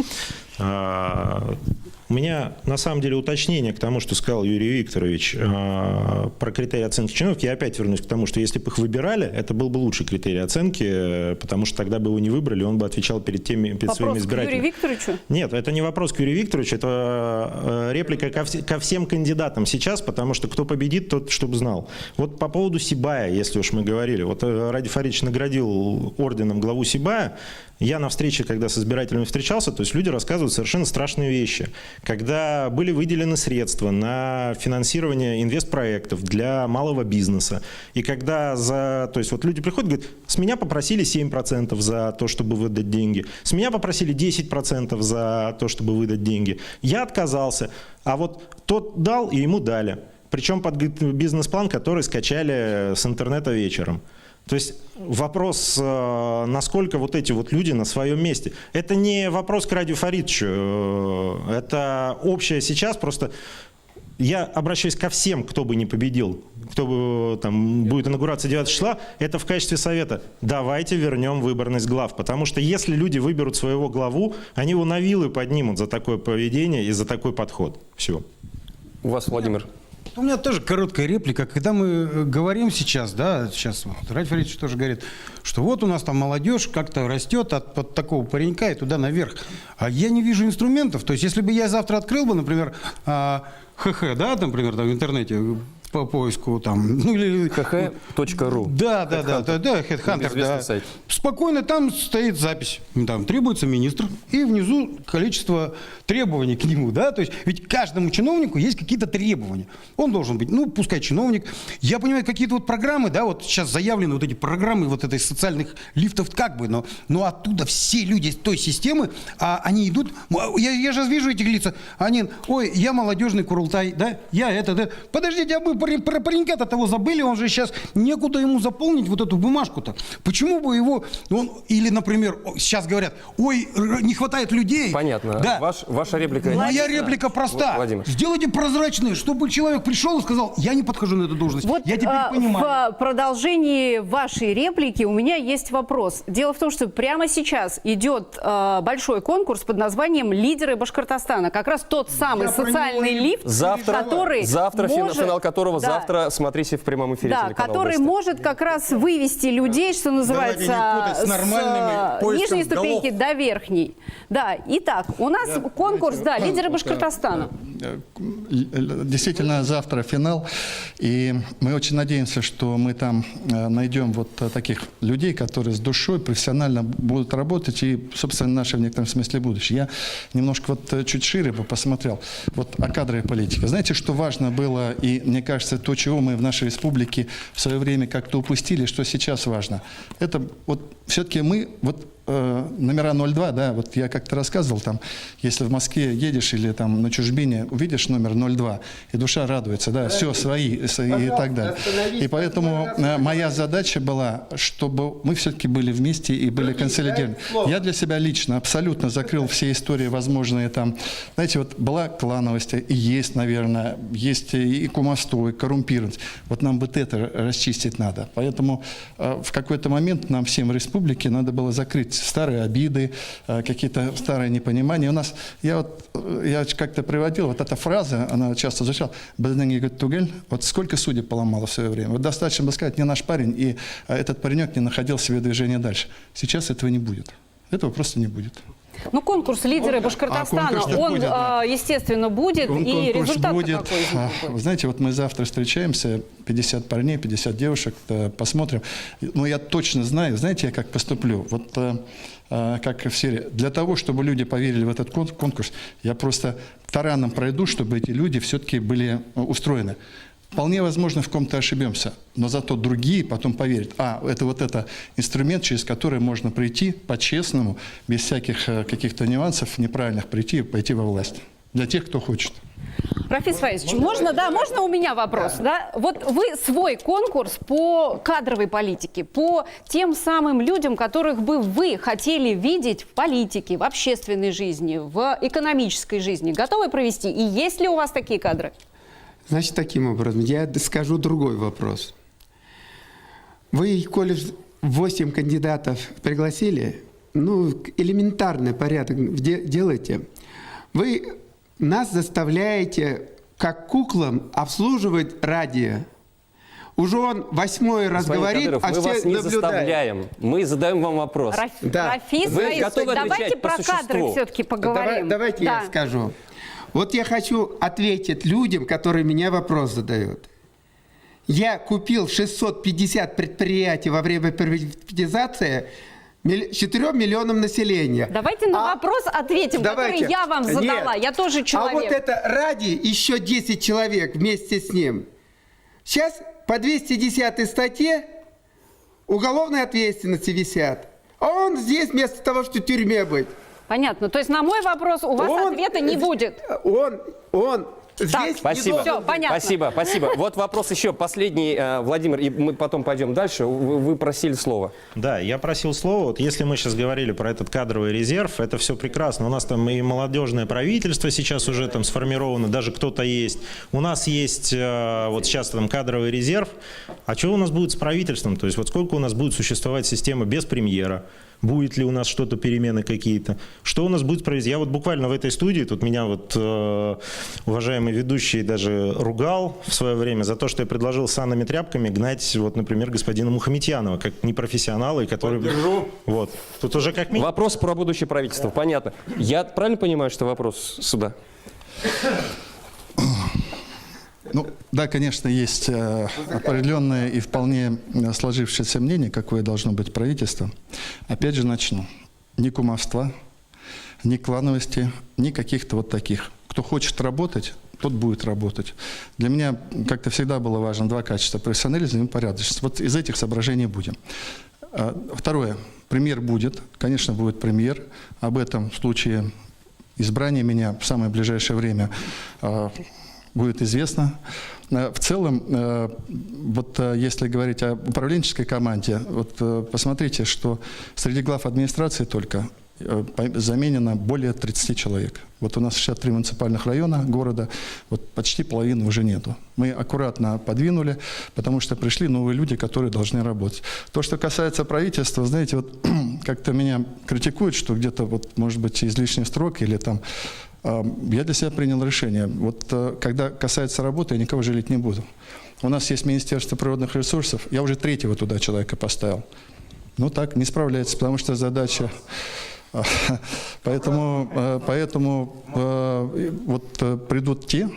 У меня на самом деле уточнение к тому, что сказал Юрий Викторович про критерии оценки чиновников. Я опять вернусь к тому, что если бы их выбирали, это был бы лучший критерий оценки, потому что тогда бы его не выбрали, он бы отвечал перед своими избирателями. Вопрос к Юрию Викторовичу? Нет, это не вопрос к Юрию Викторовичу, это реплика ко всем кандидатам сейчас, потому что кто победит, тот, чтобы знал. Вот по поводу Сибая, если уж мы говорили, вот Ради Фаридович наградил орденом главу Сибая. Я на встрече, когда с избирателями встречался, то есть люди рассказывают совершенно страшные вещи. Когда были выделены средства на финансирование инвестпроектов для малого бизнеса, и когда то есть вот люди приходят и говорят, с меня попросили 7% за то, чтобы выдать деньги, с меня попросили 10% за то, чтобы выдать деньги. Я отказался, а вот тот дал, и ему дали. Причем под бизнес-план, который скачали с интернета вечером. То есть вопрос, насколько вот эти вот люди на своем месте. Это не вопрос к Радию Фаридовичу, это общее сейчас, просто я обращаюсь ко всем, кто бы не победил, кто бы там будет инаугурация 9 числа, это в качестве совета. Давайте вернем выборность глав, потому что если люди выберут своего главу, они его на вилы поднимут за такое поведение и за такой подход. Все. У вас, Владимир. У меня тоже короткая реплика. Когда мы говорим сейчас, да, сейчас вот, Ради Фаридович тоже говорит, что вот у нас там молодежь как-то растет от такого паренька и туда наверх. А я не вижу инструментов. То есть, если бы я завтра открыл бы, например, ХХ, да, например, там, в интернете, по поиску там, ну или hh.ru. Да, Headhunter, да. Сайт. Спокойно там стоит запись. Там требуется министр, и внизу количество требований к нему, да, то есть ведь каждому чиновнику есть какие-то требования. Он должен быть, ну, пускай чиновник. Я понимаю, какие-то вот программы, да, вот сейчас заявлены вот эти программы вот этой социальных лифтов как бы, но оттуда все люди той системы, они идут, я же вижу этих лица, они, ой, я молодежный Курултай, да, я это, да. Подождите, а вы про паренька-то того забыли, он же сейчас некуда ему заполнить вот эту бумажку-то. Почему бы его, или, например, сейчас говорят, ой, не хватает людей. Понятно. Да. Ваша реплика. Моя реплика проста. Владимир. Сделайте прозрачные, чтобы человек пришел и сказал, я не подхожу на эту должность. Вот я теперь понимаю. В продолжении вашей реплики у меня есть вопрос. Дело в том, что прямо сейчас идет большой конкурс под названием «Лидеры Башкортостана». Как раз тот самый социальный лифт, который может, финал которого да, завтра смотрите в прямом эфире да, телеканала который ВСТ. может как раз вывести людей, что называется, с нижней ступеньки до верхней. Да, итак, у нас конкурс, да, «Лидеры Башкортостана». Действительно, завтра финал, и мы очень надеемся, что мы там найдем вот таких людей, которые с душой профессионально будут работать и, собственно, наше в некотором смысле будущее. Я немножко вот чуть шире бы посмотрел вот о кадровой политике. Знаете, что важно было, и мне кажется, то, чего мы в нашей республике в свое время как-то упустили, что сейчас важно. Это вот все-таки мы, вот номера 02, да, вот я как-то рассказывал, там, если в Москве едешь или там на чужбине, увидишь номер 02, и душа радуется, да, все, свои и так далее. И поэтому моя задача была, чтобы мы все-таки были вместе и были консолидированы. Я для себя лично абсолютно закрыл все истории возможные там. Знаете, вот была клановость, и есть, наверное, есть и кумовство, и коррумпированность. Вот нам вот это расчистить надо. Поэтому в какой-то момент нам всем в республике надо было закрыть старые обиды, какие-то старые непонимания. У нас, я как-то приводил, вот эта фраза, она часто звучала, вот сколько судеб поломало в свое время. Вот достаточно было сказать, не наш парень, и этот паренек не находил себе движения дальше. Сейчас этого не будет. Этого просто не будет. Ну, конкурс «Лидеры Башкортостана», конкурс он, будет, да. естественно, будет, и Конкурс результат будет. какой из него будет? Вы знаете, вот мы завтра встречаемся, 50 парней, 50 девушек, посмотрим. Но я точно знаю, знаете, я как поступлю? Вот как в серии. Для того, чтобы люди поверили в этот конкурс, я просто тараном пройду, чтобы эти люди все-таки были устроены. Вполне возможно, в ком-то ошибемся, но зато другие потом поверят. Это инструмент, через который можно прийти по-честному, без всяких каких-то нюансов неправильных прийти и пойти во власть. Для тех, кто хочет. Рафис Фаизович, можно у меня вопрос? Да. Вот вы свой конкурс по кадровой политике, по тем самым людям, которых бы вы хотели видеть в политике, в общественной жизни, в экономической жизни, готовы провести? И есть ли у вас такие кадры? Значит, таким образом, я скажу другой вопрос. Вы, коли 8 кандидатов пригласили, элементарный порядок делайте. Вы нас заставляете, как куклам, обслуживать радио. Уже он 8-й раз говорит, Кадыров, а мы все вас не наблюдают. заставляем. Мы задаем вам вопрос. Рафис Вы Фаизович, готовы давайте отвечать по про кадры существу? все-таки поговорим. Давайте я скажу. Вот я хочу ответить людям, которые меня вопрос задают. Я купил 650 предприятий во время приватизации 4 миллионам населения. Давайте на вопрос ответим, который я вам задала. Я тоже человек. А вот это ради еще 10 человек вместе с ним. Сейчас по 210 статье уголовной ответственности висят. А он здесь вместо того, что в тюрьме быть. Понятно. То есть на мой вопрос у вас ответа не будет. Он здесь Спасибо. Все, понятно. Спасибо. Вот вопрос еще последний, Владимир, и мы потом пойдем дальше. Вы просили слово. Да, я просил слова. Вот если мы сейчас говорили про этот кадровый резерв, это все прекрасно. У нас там и молодежное правительство сейчас уже там сформировано, даже кто-то есть. У нас есть вот сейчас там кадровый резерв. А что у нас будет с правительством? То есть вот сколько у нас будет существовать система без премьера? Будет ли у нас что-то, перемены какие-то? Что у нас будет происходить? Я вот буквально в этой студии, тут меня вот уважаемый ведущий даже ругал в свое время за то, что я предложил санными тряпками гнать, вот, например, господина Мухаметьянова, как непрофессионала, и который... Вот. Тут уже как минимум... Вопрос про будущее правительство. Понятно. Я правильно понимаю, что вопрос сюда? Да, конечно, есть определенное и вполне сложившееся мнение, какое должно быть правительство. Опять же начну. Ни кумовства, ни клановости, ни каких-то вот таких. Кто хочет работать, тот будет работать. Для меня как-то всегда было важно два качества: профессионализм и порядочность. Вот из этих соображений будем. Второе. Премьер будет. Конечно, будет премьер. Об этом в случае избрания меня в самое ближайшее время будет известно. В целом, вот если говорить о управленческой команде, вот посмотрите, что среди глав администрации только заменено более 30 человек. Вот у нас 63 муниципальных района города, вот почти половины уже нету. Мы аккуратно подвинули, потому что пришли новые люди, которые должны работать. То, что касается правительства, знаете, вот как-то меня критикуют, что где-то, вот, может быть, излишний строк или там. Я для себя принял решение. Вот когда касается работы, я никого жалеть не буду. У нас есть Министерство природных ресурсов. Я уже 3-го туда человека поставил. Так, не справляется, потому что задача... Поэтому вот придут те,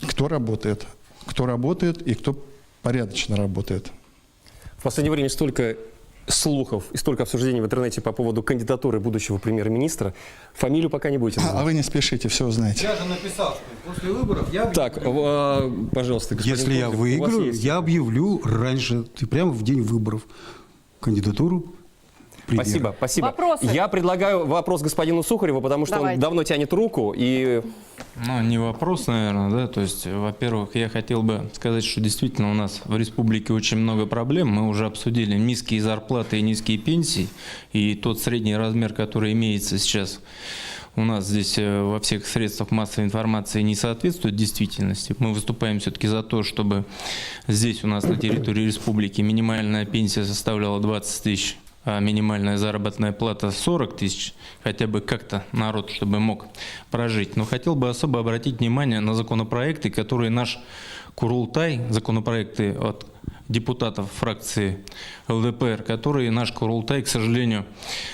кто работает и кто порядочно работает. В последнее время столько слухов и столько обсуждений в интернете по поводу кандидатуры будущего премьер-министра. Фамилию пока не будете называть. А вы не спешите, все узнаете. Я же написал, что после выборов я... Так, пожалуйста, господин Если я Козлов, у вас выиграю, есть. я объявлю раньше, прямо в день выборов, кандидатуру премьера. Спасибо. Вопросы? Я предлагаю вопрос господину Сухареву, потому что Давайте. он давно тянет руку и... Не вопрос, наверное, да, то есть, во-первых, я хотел бы сказать, что действительно у нас в республике очень много проблем. Мы уже обсудили низкие зарплаты и низкие пенсии, и тот средний размер, который имеется сейчас у нас здесь во всех средствах массовой информации, не соответствует действительности. Мы выступаем все-таки за то, чтобы здесь у нас на территории республики минимальная пенсия составляла 20 тысяч, а минимальная заработная плата 40 тысяч, хотя бы как-то народ, чтобы мог прожить. Но хотел бы особо обратить внимание на законопроекты, которые наш Курултай, законопроекты от депутатов фракции ЛДПР, которые наш Курултай, к сожалению,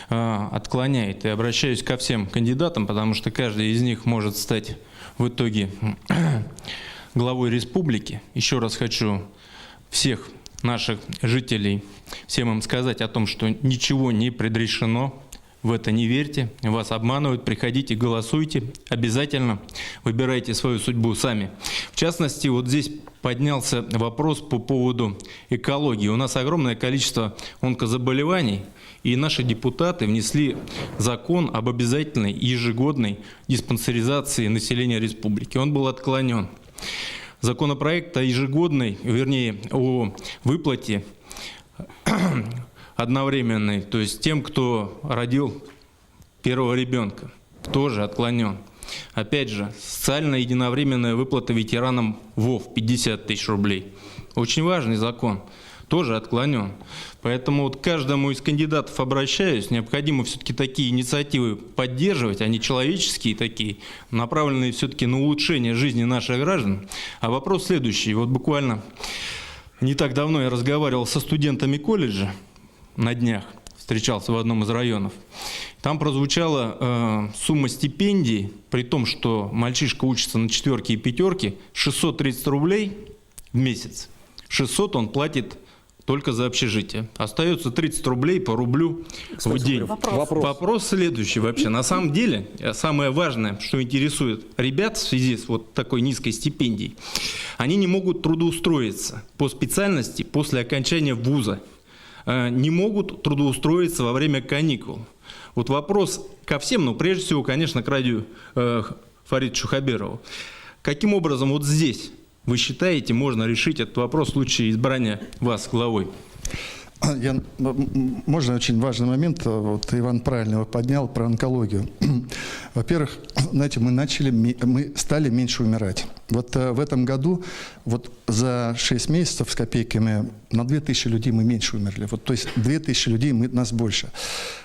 отклоняет. И обращаюсь ко всем кандидатам, потому что каждый из них может стать в итоге главой республики. Еще раз хочу всех наших жителей, всем им сказать о том, что ничего не предрешено. В это не верьте, вас обманывают, приходите, голосуйте, обязательно выбирайте свою судьбу сами. В частности, вот здесь поднялся вопрос по поводу экологии. У нас огромное количество онкозаболеваний, и наши депутаты внесли закон об обязательной ежегодной диспансеризации населения республики. Он был отклонен. Законопроект о ежегодной, вернее, о выплате одновременный, то есть тем, кто родил первого ребенка, тоже отклонен. Опять же, социальная единовременная выплата ветеранам ВОВ 50 тысяч рублей. Очень важный закон, тоже отклонен. Поэтому вот к каждому из кандидатов обращаюсь, необходимо все-таки такие инициативы поддерживать, они человеческие такие, направленные все-таки на улучшение жизни наших граждан. А вопрос следующий. Вот буквально не так давно я разговаривал со студентами колледжа, на днях встречался в одном из районов. Там прозвучала сумма стипендий, при том, что мальчишка учится на 4 и 5, 630 рублей в месяц. 600 он платит только за общежитие. Остается 30 рублей по рублю в день. Вопрос следующий вообще. На самом деле, самое важное, что интересует ребят в связи с вот такой низкой стипендией, они не могут трудоустроиться по специальности после окончания вуза. Не могут трудоустроиться во время каникул. Вот вопрос ко всем, но прежде всего, конечно, к Радию Фаридовичу Хабирову. Каким образом вот здесь, вы считаете, можно решить этот вопрос в случае избрания вас главой? Можно очень важный момент, вот Иван правильно его поднял, про онкологию. Во-первых, знаете, мы стали меньше умирать. Вот в этом году вот за 6 месяцев с копейками на 2000 людей мы меньше умерли. Вот, то есть 2000 людей, нас больше.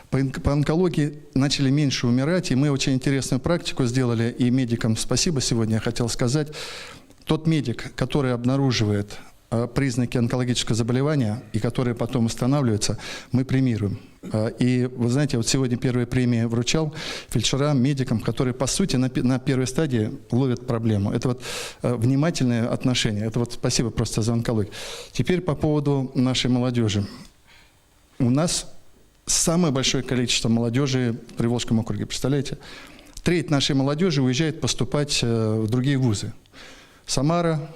По онкологии начали меньше умирать, и мы очень интересную практику сделали, и медикам спасибо сегодня я хотел сказать. Тот медик, который обнаруживает признаки онкологического заболевания, и которые потом устанавливаются, мы премируем. И вы знаете, вот сегодня первые премии вручал фельдшерам, медикам, которые, по сути, на первой стадии ловят проблему. Это вот внимательное отношение. Это вот спасибо просто за онкологию. Теперь по поводу нашей молодежи. У нас самое большое количество молодежи в Приволжском округе. Представляете? Треть нашей молодежи уезжает поступать в другие вузы. Самара,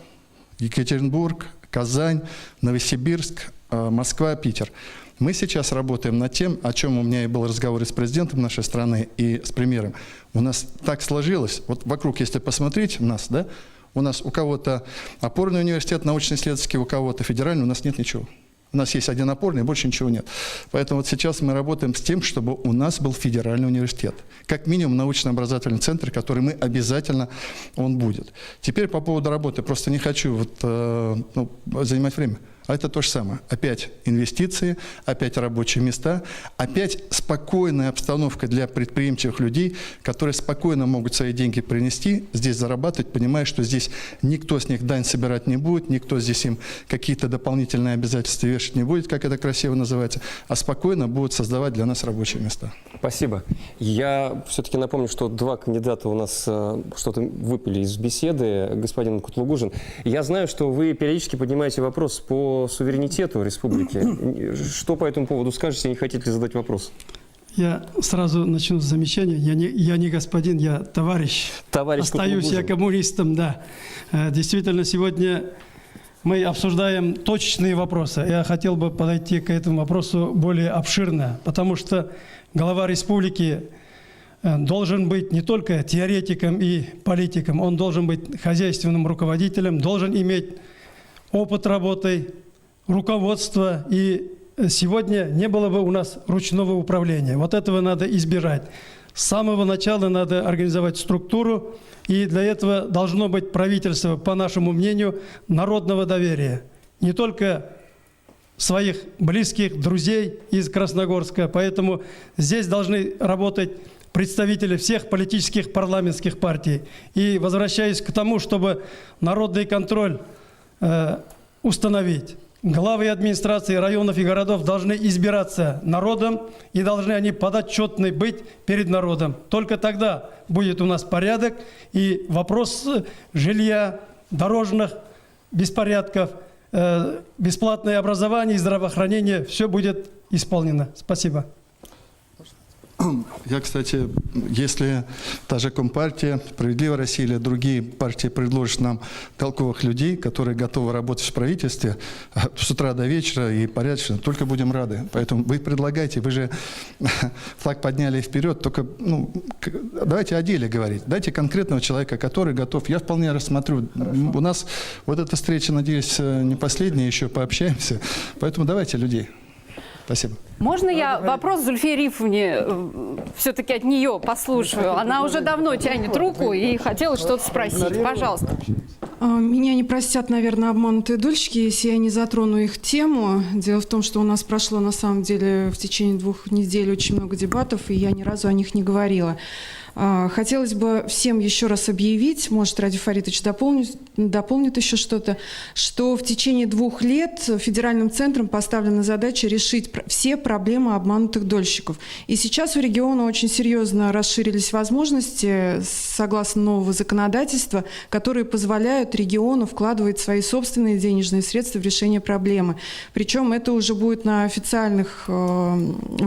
Екатеринбург, Казань, Новосибирск, Москва, Питер. Мы сейчас работаем над тем, о чем у меня и был разговор и с президентом нашей страны, и с премьером. У нас так сложилось, вот вокруг, если посмотреть нас, да, у нас у кого-то опорный университет, научно-исследовательский, у кого-то федеральный, у нас нет ничего. У нас есть один опорный, больше ничего нет. Поэтому вот сейчас мы работаем с тем, чтобы у нас был федеральный университет. Как минимум научно-образовательный центр, который мы обязательно, он будет. Теперь по поводу работы. Просто не хочу занимать время. А это то же самое. Опять инвестиции, опять рабочие места, опять спокойная обстановка для предприимчивых людей, которые спокойно могут свои деньги принести, здесь зарабатывать, понимая, что здесь никто с них дань собирать не будет, никто здесь им какие-то дополнительные обязательства вешать не будет, как это красиво называется, а спокойно будут создавать для нас рабочие места. Спасибо. Я все-таки напомню, что 2 кандидата у нас что-то выпали из беседы, господин Кутлугужин. Я знаю, что вы периодически поднимаете вопрос по суверенитету республики. Что по этому поводу скажете, не хотите ли задать вопрос? Я сразу начну с замечания. Я не господин, я товарищ. Остаюсь я коммунистом, да. Действительно, сегодня мы обсуждаем точечные вопросы. Я хотел бы подойти к этому вопросу более обширно, потому что глава республики должен быть не только теоретиком и политиком, он должен быть хозяйственным руководителем, должен иметь опыт работы, руководство. И сегодня не было бы у нас ручного управления. Вот этого надо избежать. С самого начала надо организовать структуру, и для этого должно быть правительство, по нашему мнению, народного доверия. Не только своих близких, друзей из Красногорска. Поэтому здесь должны работать представители всех политических парламентских партий. И возвращаясь к тому, чтобы народный контроль установить. главы администрации районов и городов должны избираться народом, и должны они подотчетны быть перед народом. Только тогда будет у нас порядок, и вопрос жилья, дорожных беспорядков, бесплатное образование и здравоохранение, все будет исполнено. Спасибо. Я, кстати, если та же Компартия, Справедливая Россия или другие партии предложат нам толковых людей, которые готовы работать в правительстве с утра до вечера и порядочно, только будем рады. Поэтому вы предлагайте, вы же флаг подняли вперед, только давайте о деле говорить. Дайте конкретного человека, который готов. Я вполне рассмотрю. У нас вот эта встреча, надеюсь, не последняя, еще пообщаемся. Поэтому давайте людей. Спасибо. Можно я вопрос Зульфии Рифовне все-таки от нее послушаю? Она уже давно тянет руку и хотела что-то спросить. Пожалуйста. Меня не простят, наверное, обманутые дольщики, если я не затрону их тему. Дело в том, что у нас прошло, на самом деле, в течение 2 недель очень много дебатов, и я ни разу о них не говорила. Хотелось бы всем еще раз объявить, может, Ради Фаритович дополнит еще что-то, что в течение 2 лет федеральным центром поставлена задача решить все проблемы обманутых дольщиков. И сейчас у региона очень серьезно расширились возможности, согласно нового законодательства, которые позволяют региону вкладывать свои собственные денежные средства в решение проблемы. Причем это уже будет в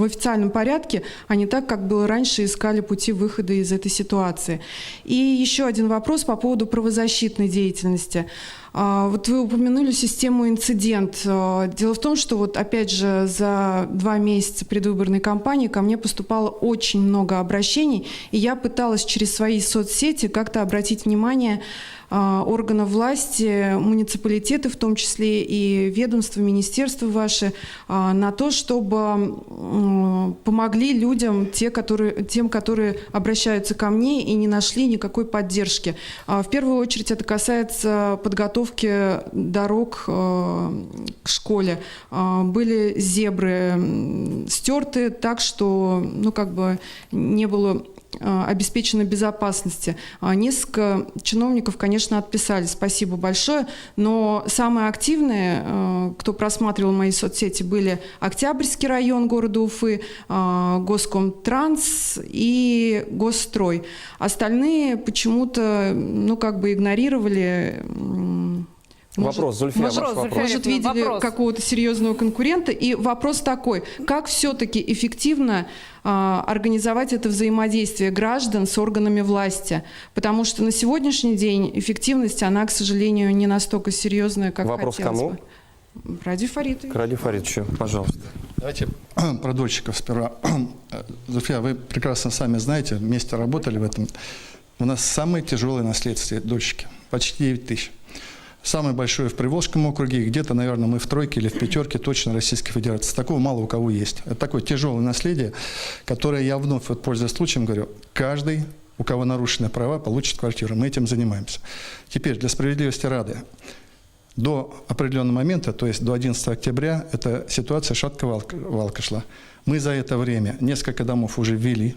официальном порядке, а не так, как было раньше, искали пути выхода из этой ситуации. И еще один вопрос по поводу правозащитной деятельности. Вот вы упомянули систему «Инцидент». Дело в том, что вот опять же за 2 месяца предвыборной кампании ко мне поступало очень много обращений, и я пыталась через свои соцсети как-то обратить внимание органов власти, муниципалитеты, в том числе и ведомства, министерства ваши, на то, чтобы помогли людям, тем, которые обращаются ко мне и не нашли никакой поддержки. В первую очередь это касается подготовки дорог к школе. Были зебры стерты так, что не было обеспечена безопасности. Несколько чиновников, конечно, отписались. Спасибо большое. Но самые активные, кто просматривал мои соцсети, были Октябрьский район города Уфы, Госкомтранс и Госстрой. Остальные почему-то, игнорировали. Вопрос, Зульфия, Может, видели какого-то серьезного конкурента. И вопрос такой, как все-таки эффективно организовать это взаимодействие граждан с органами власти? Потому что на сегодняшний день эффективность, она, к сожалению, не настолько серьезная, как вопрос хотелось кому? бы. Ради Фаритовича. К Ради Фаритовичу, пожалуйста. Давайте про дольщиков сперва. Зульфия, вы прекрасно сами знаете, вместе работали в этом. У нас самые тяжелые наследствия дольщики, почти 9 тысяч. Самое большое в Приволжском округе, где-то, наверное, мы в 3 или в 5 точно Российской Федерации. Такого мало у кого есть. Это такое тяжелое наследие, которое я вновь, пользуясь случаем, говорю, каждый, у кого нарушены права, получит квартиру. Мы этим занимаемся. Теперь, для справедливости ради, до определенного момента, то есть до 11 октября, эта ситуация шатко-валко шла. Мы за это время несколько домов уже ввели.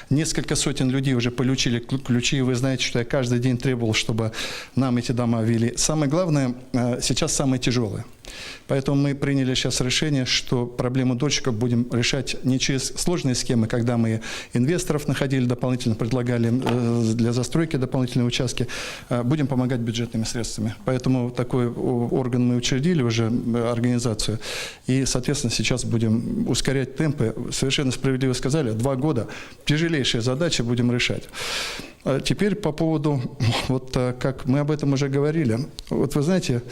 Несколько сотен людей уже получили ключи, и вы знаете, что я каждый день требовал, чтобы нам эти дома ввели. Самое главное, сейчас самое тяжелое. Поэтому мы приняли сейчас решение, что проблему дольщиков будем решать не через сложные схемы, когда мы инвесторов находили дополнительно, предлагали для застройки дополнительные участки, будем помогать бюджетными средствами. Поэтому такой орган мы учредили уже, организацию, и, соответственно, сейчас будем ускорять темпы. Совершенно справедливо сказали, 2 года. Тяжелейшие задачи будем решать. Теперь по поводу, как мы об этом уже говорили. Вы знаете,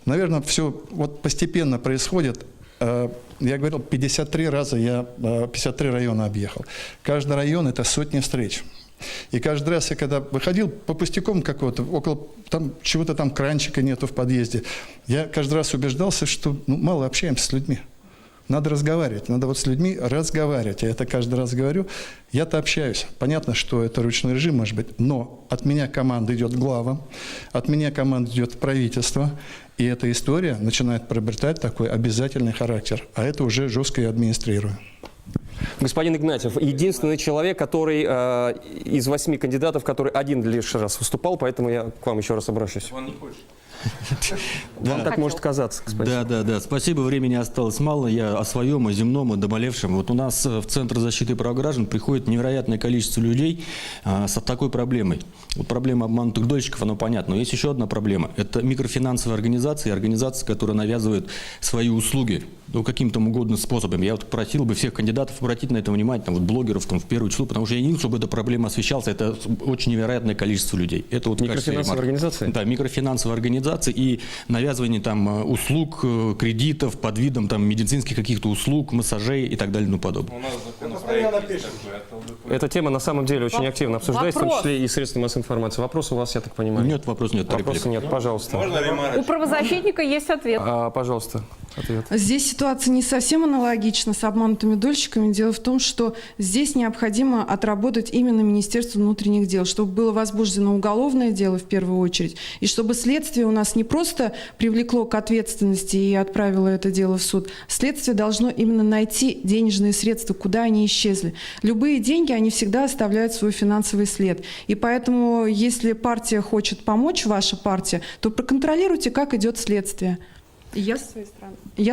наверное, все постепенно происходит. Я говорил, 53 раза я 53 района объехал. Каждый район – это сотни встреч. И каждый раз я когда выходил по пустякам какого-то, около чего-то там кранчика нету в подъезде, я каждый раз убеждался, что мало общаемся с людьми. Надо разговаривать, надо с людьми разговаривать. Я это каждый раз говорю. Я-то общаюсь. Понятно, что это ручной режим, может быть, но от меня команда идет к главам, от меня команда идет в правительство, и эта история начинает приобретать такой обязательный характер. А это уже жестко я администрирую. Господин Игнатьев, единственный человек, который из 8 кандидатов, который один лишь раз выступал, поэтому я к вам еще раз обращусь. Он не хочет. Вам так может казаться, господин. Да. Спасибо, времени осталось мало. Я о своем, о земном, о наболевшем. Вот у нас в Центр защиты прав граждан приходит невероятное количество людей с такой проблемой. Вот проблема обманутых дольщиков, она понятна. Но есть еще одна проблема. Это микрофинансовые организации, которые навязывают свои услуги каким-то угодным способом. Я вот просил бы всех кандидатов обратить на это внимание, вот блогеров в первую число, потому что я не видел, чтобы эта проблема освещалась. Это очень невероятное количество людей. Это вот, микрофинансовые организации? Да, микрофинансовые организации и навязывание там услуг, кредитов под видом там медицинских каких-то услуг, массажей и так далее и тому подобное. Эта тема на самом деле очень активно обсуждается, в том числе и средства массовой информации. Вопрос у вас, я так понимаю? Нет, вопросов нет. Вопроса нет, пожалуйста. У правозащитника есть ответ. Пожалуйста, ответ. Здесь ситуация не совсем аналогична с обманутыми дольщиками. Дело в том, что здесь необходимо отработать именно Министерство внутренних дел, чтобы было возбуждено уголовное дело в первую очередь, и чтобы следствие у нас не просто привлекло к ответственности и отправило это дело в суд. Следствие должно именно найти денежные средства, куда они исчезли. Любые деньги, они всегда оставляют свой финансовый след. И поэтому, если партия хочет помочь, ваша партия, то проконтролируйте, как идет следствие. И я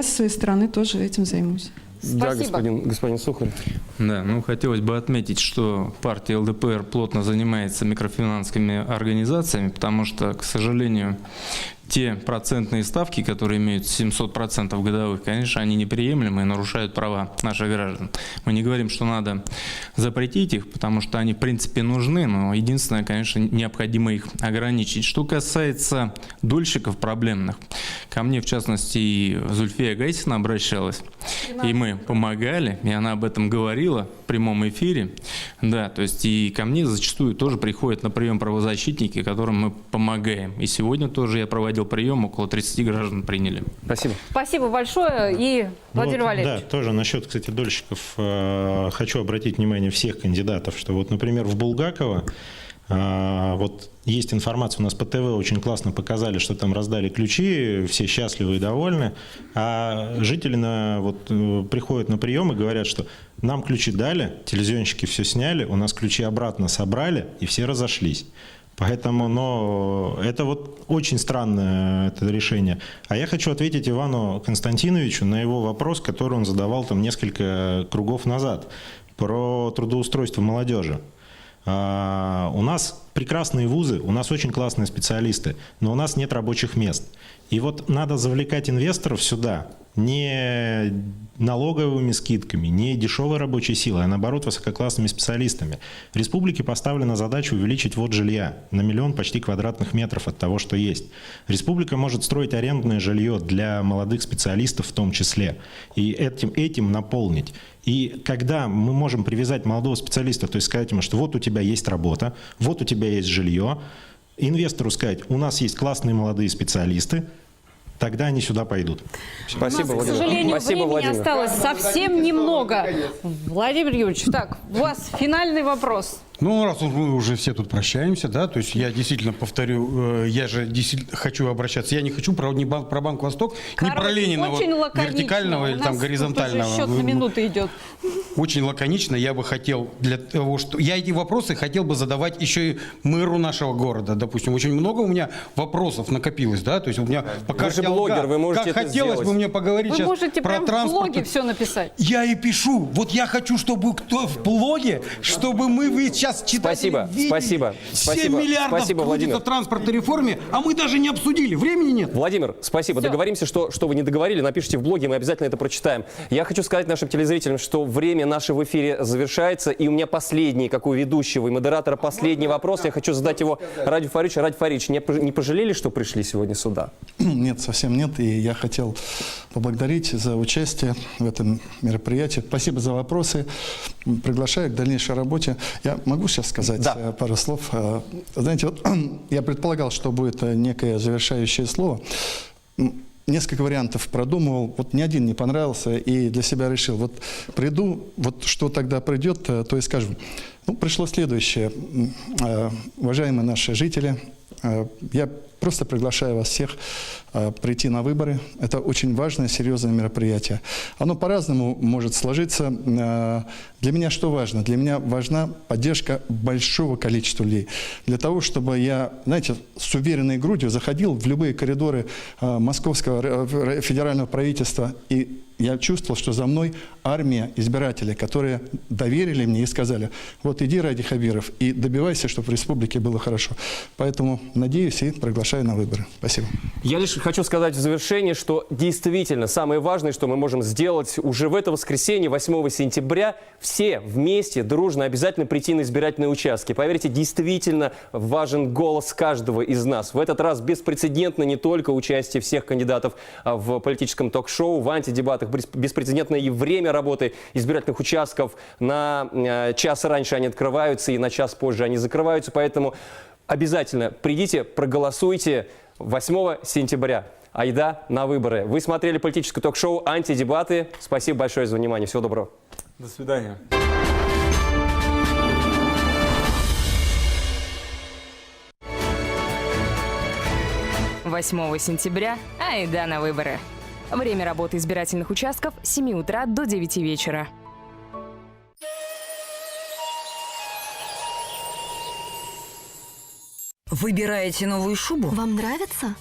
со своей стороны тоже этим займусь. Да, господин Сухарь. Да, хотелось бы отметить, что партия ЛДПР плотно занимается микрофинансовыми организациями, потому что, к сожалению, те процентные ставки, которые имеют 700% годовых, конечно, они неприемлемы и нарушают права наших граждан. Мы не говорим, что надо запретить их, потому что они, в принципе, нужны, но единственное, конечно, необходимо их ограничить. Что касается дольщиков проблемных, ко мне, в частности, и Зульфия Гайсина обращалась, и мы помогали, и она об этом говорила в прямом эфире. Да, то есть и ко мне зачастую тоже приходят на прием правозащитники, которым мы помогаем. И сегодня тоже я проводил прием, около 30 граждан приняли. Спасибо. Спасибо большое. И Владимир Валерьевич. Да, тоже насчет, кстати, дольщиков хочу обратить внимание всех кандидатов, что вот, например, в Булгаково вот есть информация, у нас по ТВ очень классно показали, что там раздали ключи, все счастливы и довольны, а жители приходят на прием и говорят, что нам ключи дали, телевизионщики все сняли, у нас ключи обратно собрали и все разошлись. Поэтому, это очень странное это решение. А я хочу ответить Ивану Константиновичу на его вопрос, который он задавал там несколько кругов назад, про трудоустройство молодежи. У нас прекрасные вузы, у нас очень классные специалисты, но у нас нет рабочих мест. И надо завлекать инвесторов сюда не налоговыми скидками, не дешевой рабочей силой, а наоборот высококлассными специалистами. Республике поставлена задача увеличить ввод жилья на 1 миллион почти квадратных метров от того, что есть. Республика может строить арендное жилье для молодых специалистов в том числе, и этим наполнить. И когда мы можем привязать молодого специалиста, то есть сказать ему, что вот у тебя есть работа, вот у тебя есть жилье, инвестору сказать, у нас есть классные молодые специалисты, тогда они сюда пойдут. Спасибо, у нас, Владимир. к сожалению, Спасибо, времени Владимир. осталось совсем немного. Владимир Юрьевич, так, у вас финальный вопрос. Раз мы уже все тут прощаемся, да, то есть я действительно повторю, я же действительно хочу обращаться, я не хочу про Банк Восток, не про Ленина вертикального или там горизонтального. Счет на минуты идет. Очень лаконично, я бы хотел для того, что я эти вопросы хотел бы задавать еще и мэру нашего города, допустим, очень много у меня вопросов накопилось, да, то есть у меня пока вы же блогер, вы можете это хотелось сделать. бы мне поговорить Вы сейчас можете про прям транспорт. в блоге все написать. Я и пишу, я хочу, чтобы кто в блоге, чтобы вы сейчас читатели видели, Спасибо. 7 миллиардов Спасибо, Владимир. в транспортной реформе, а мы даже не обсудили, времени нет. Владимир, спасибо. Всё. Договоримся, что вы не договорили, напишите в блоге, мы обязательно это прочитаем. Я хочу сказать нашим телезрителям, что время наше в эфире завершается, и у меня последний, как у ведущего и модератора, последний вопрос. Я хочу задать его Радию Фаридовичу. Радий Фаридович, не пожалели, что пришли сегодня сюда? Нет, совсем нет. И я хотел поблагодарить за участие в этом мероприятии. Спасибо за вопросы. Приглашаю к дальнейшей работе. Я могу сейчас сказать пару слов? Знаете, я предполагал, что будет некое завершающее слово. Несколько вариантов продумывал, ни один не понравился, и для себя решил, приду, что тогда придет, то и скажу. Пришло следующее. Уважаемые наши жители, я просто приглашаю вас всех прийти на выборы. Это очень важное, серьезное мероприятие. Оно по-разному может сложиться. Для меня что важно? Для меня важна поддержка большого количества людей. Для того, чтобы я, знаете, с уверенной грудью заходил в любые коридоры московского федерального правительства, и я чувствовал, что за мной армия избирателей, которые доверили мне и сказали: вот иди, Ради Хабиров, и добивайся, чтобы в республике было хорошо. Поэтому надеюсь и приглашаю на выборы. Спасибо. Я лишь хочу сказать в завершении, что действительно самое важное, что мы можем сделать уже в это воскресенье, 8 сентября, все вместе, дружно, обязательно прийти на избирательные участки. Поверьте, действительно важен голос каждого из нас. В этот раз беспрецедентно не только участие всех кандидатов в политическом ток-шоу, в антидебатах, беспрецедентное и время работы избирательных участков. На час раньше они открываются и на час позже они закрываются. Поэтому обязательно придите, проголосуйте 8 сентября. Айда на выборы. Вы смотрели политическое ток-шоу «Антидебаты». Спасибо большое за внимание. Всего доброго. До свидания. 8 сентября айда на выборы. Время работы избирательных участков с 7 утра до 9 вечера. Выбираете новую шубу? Вам нравится?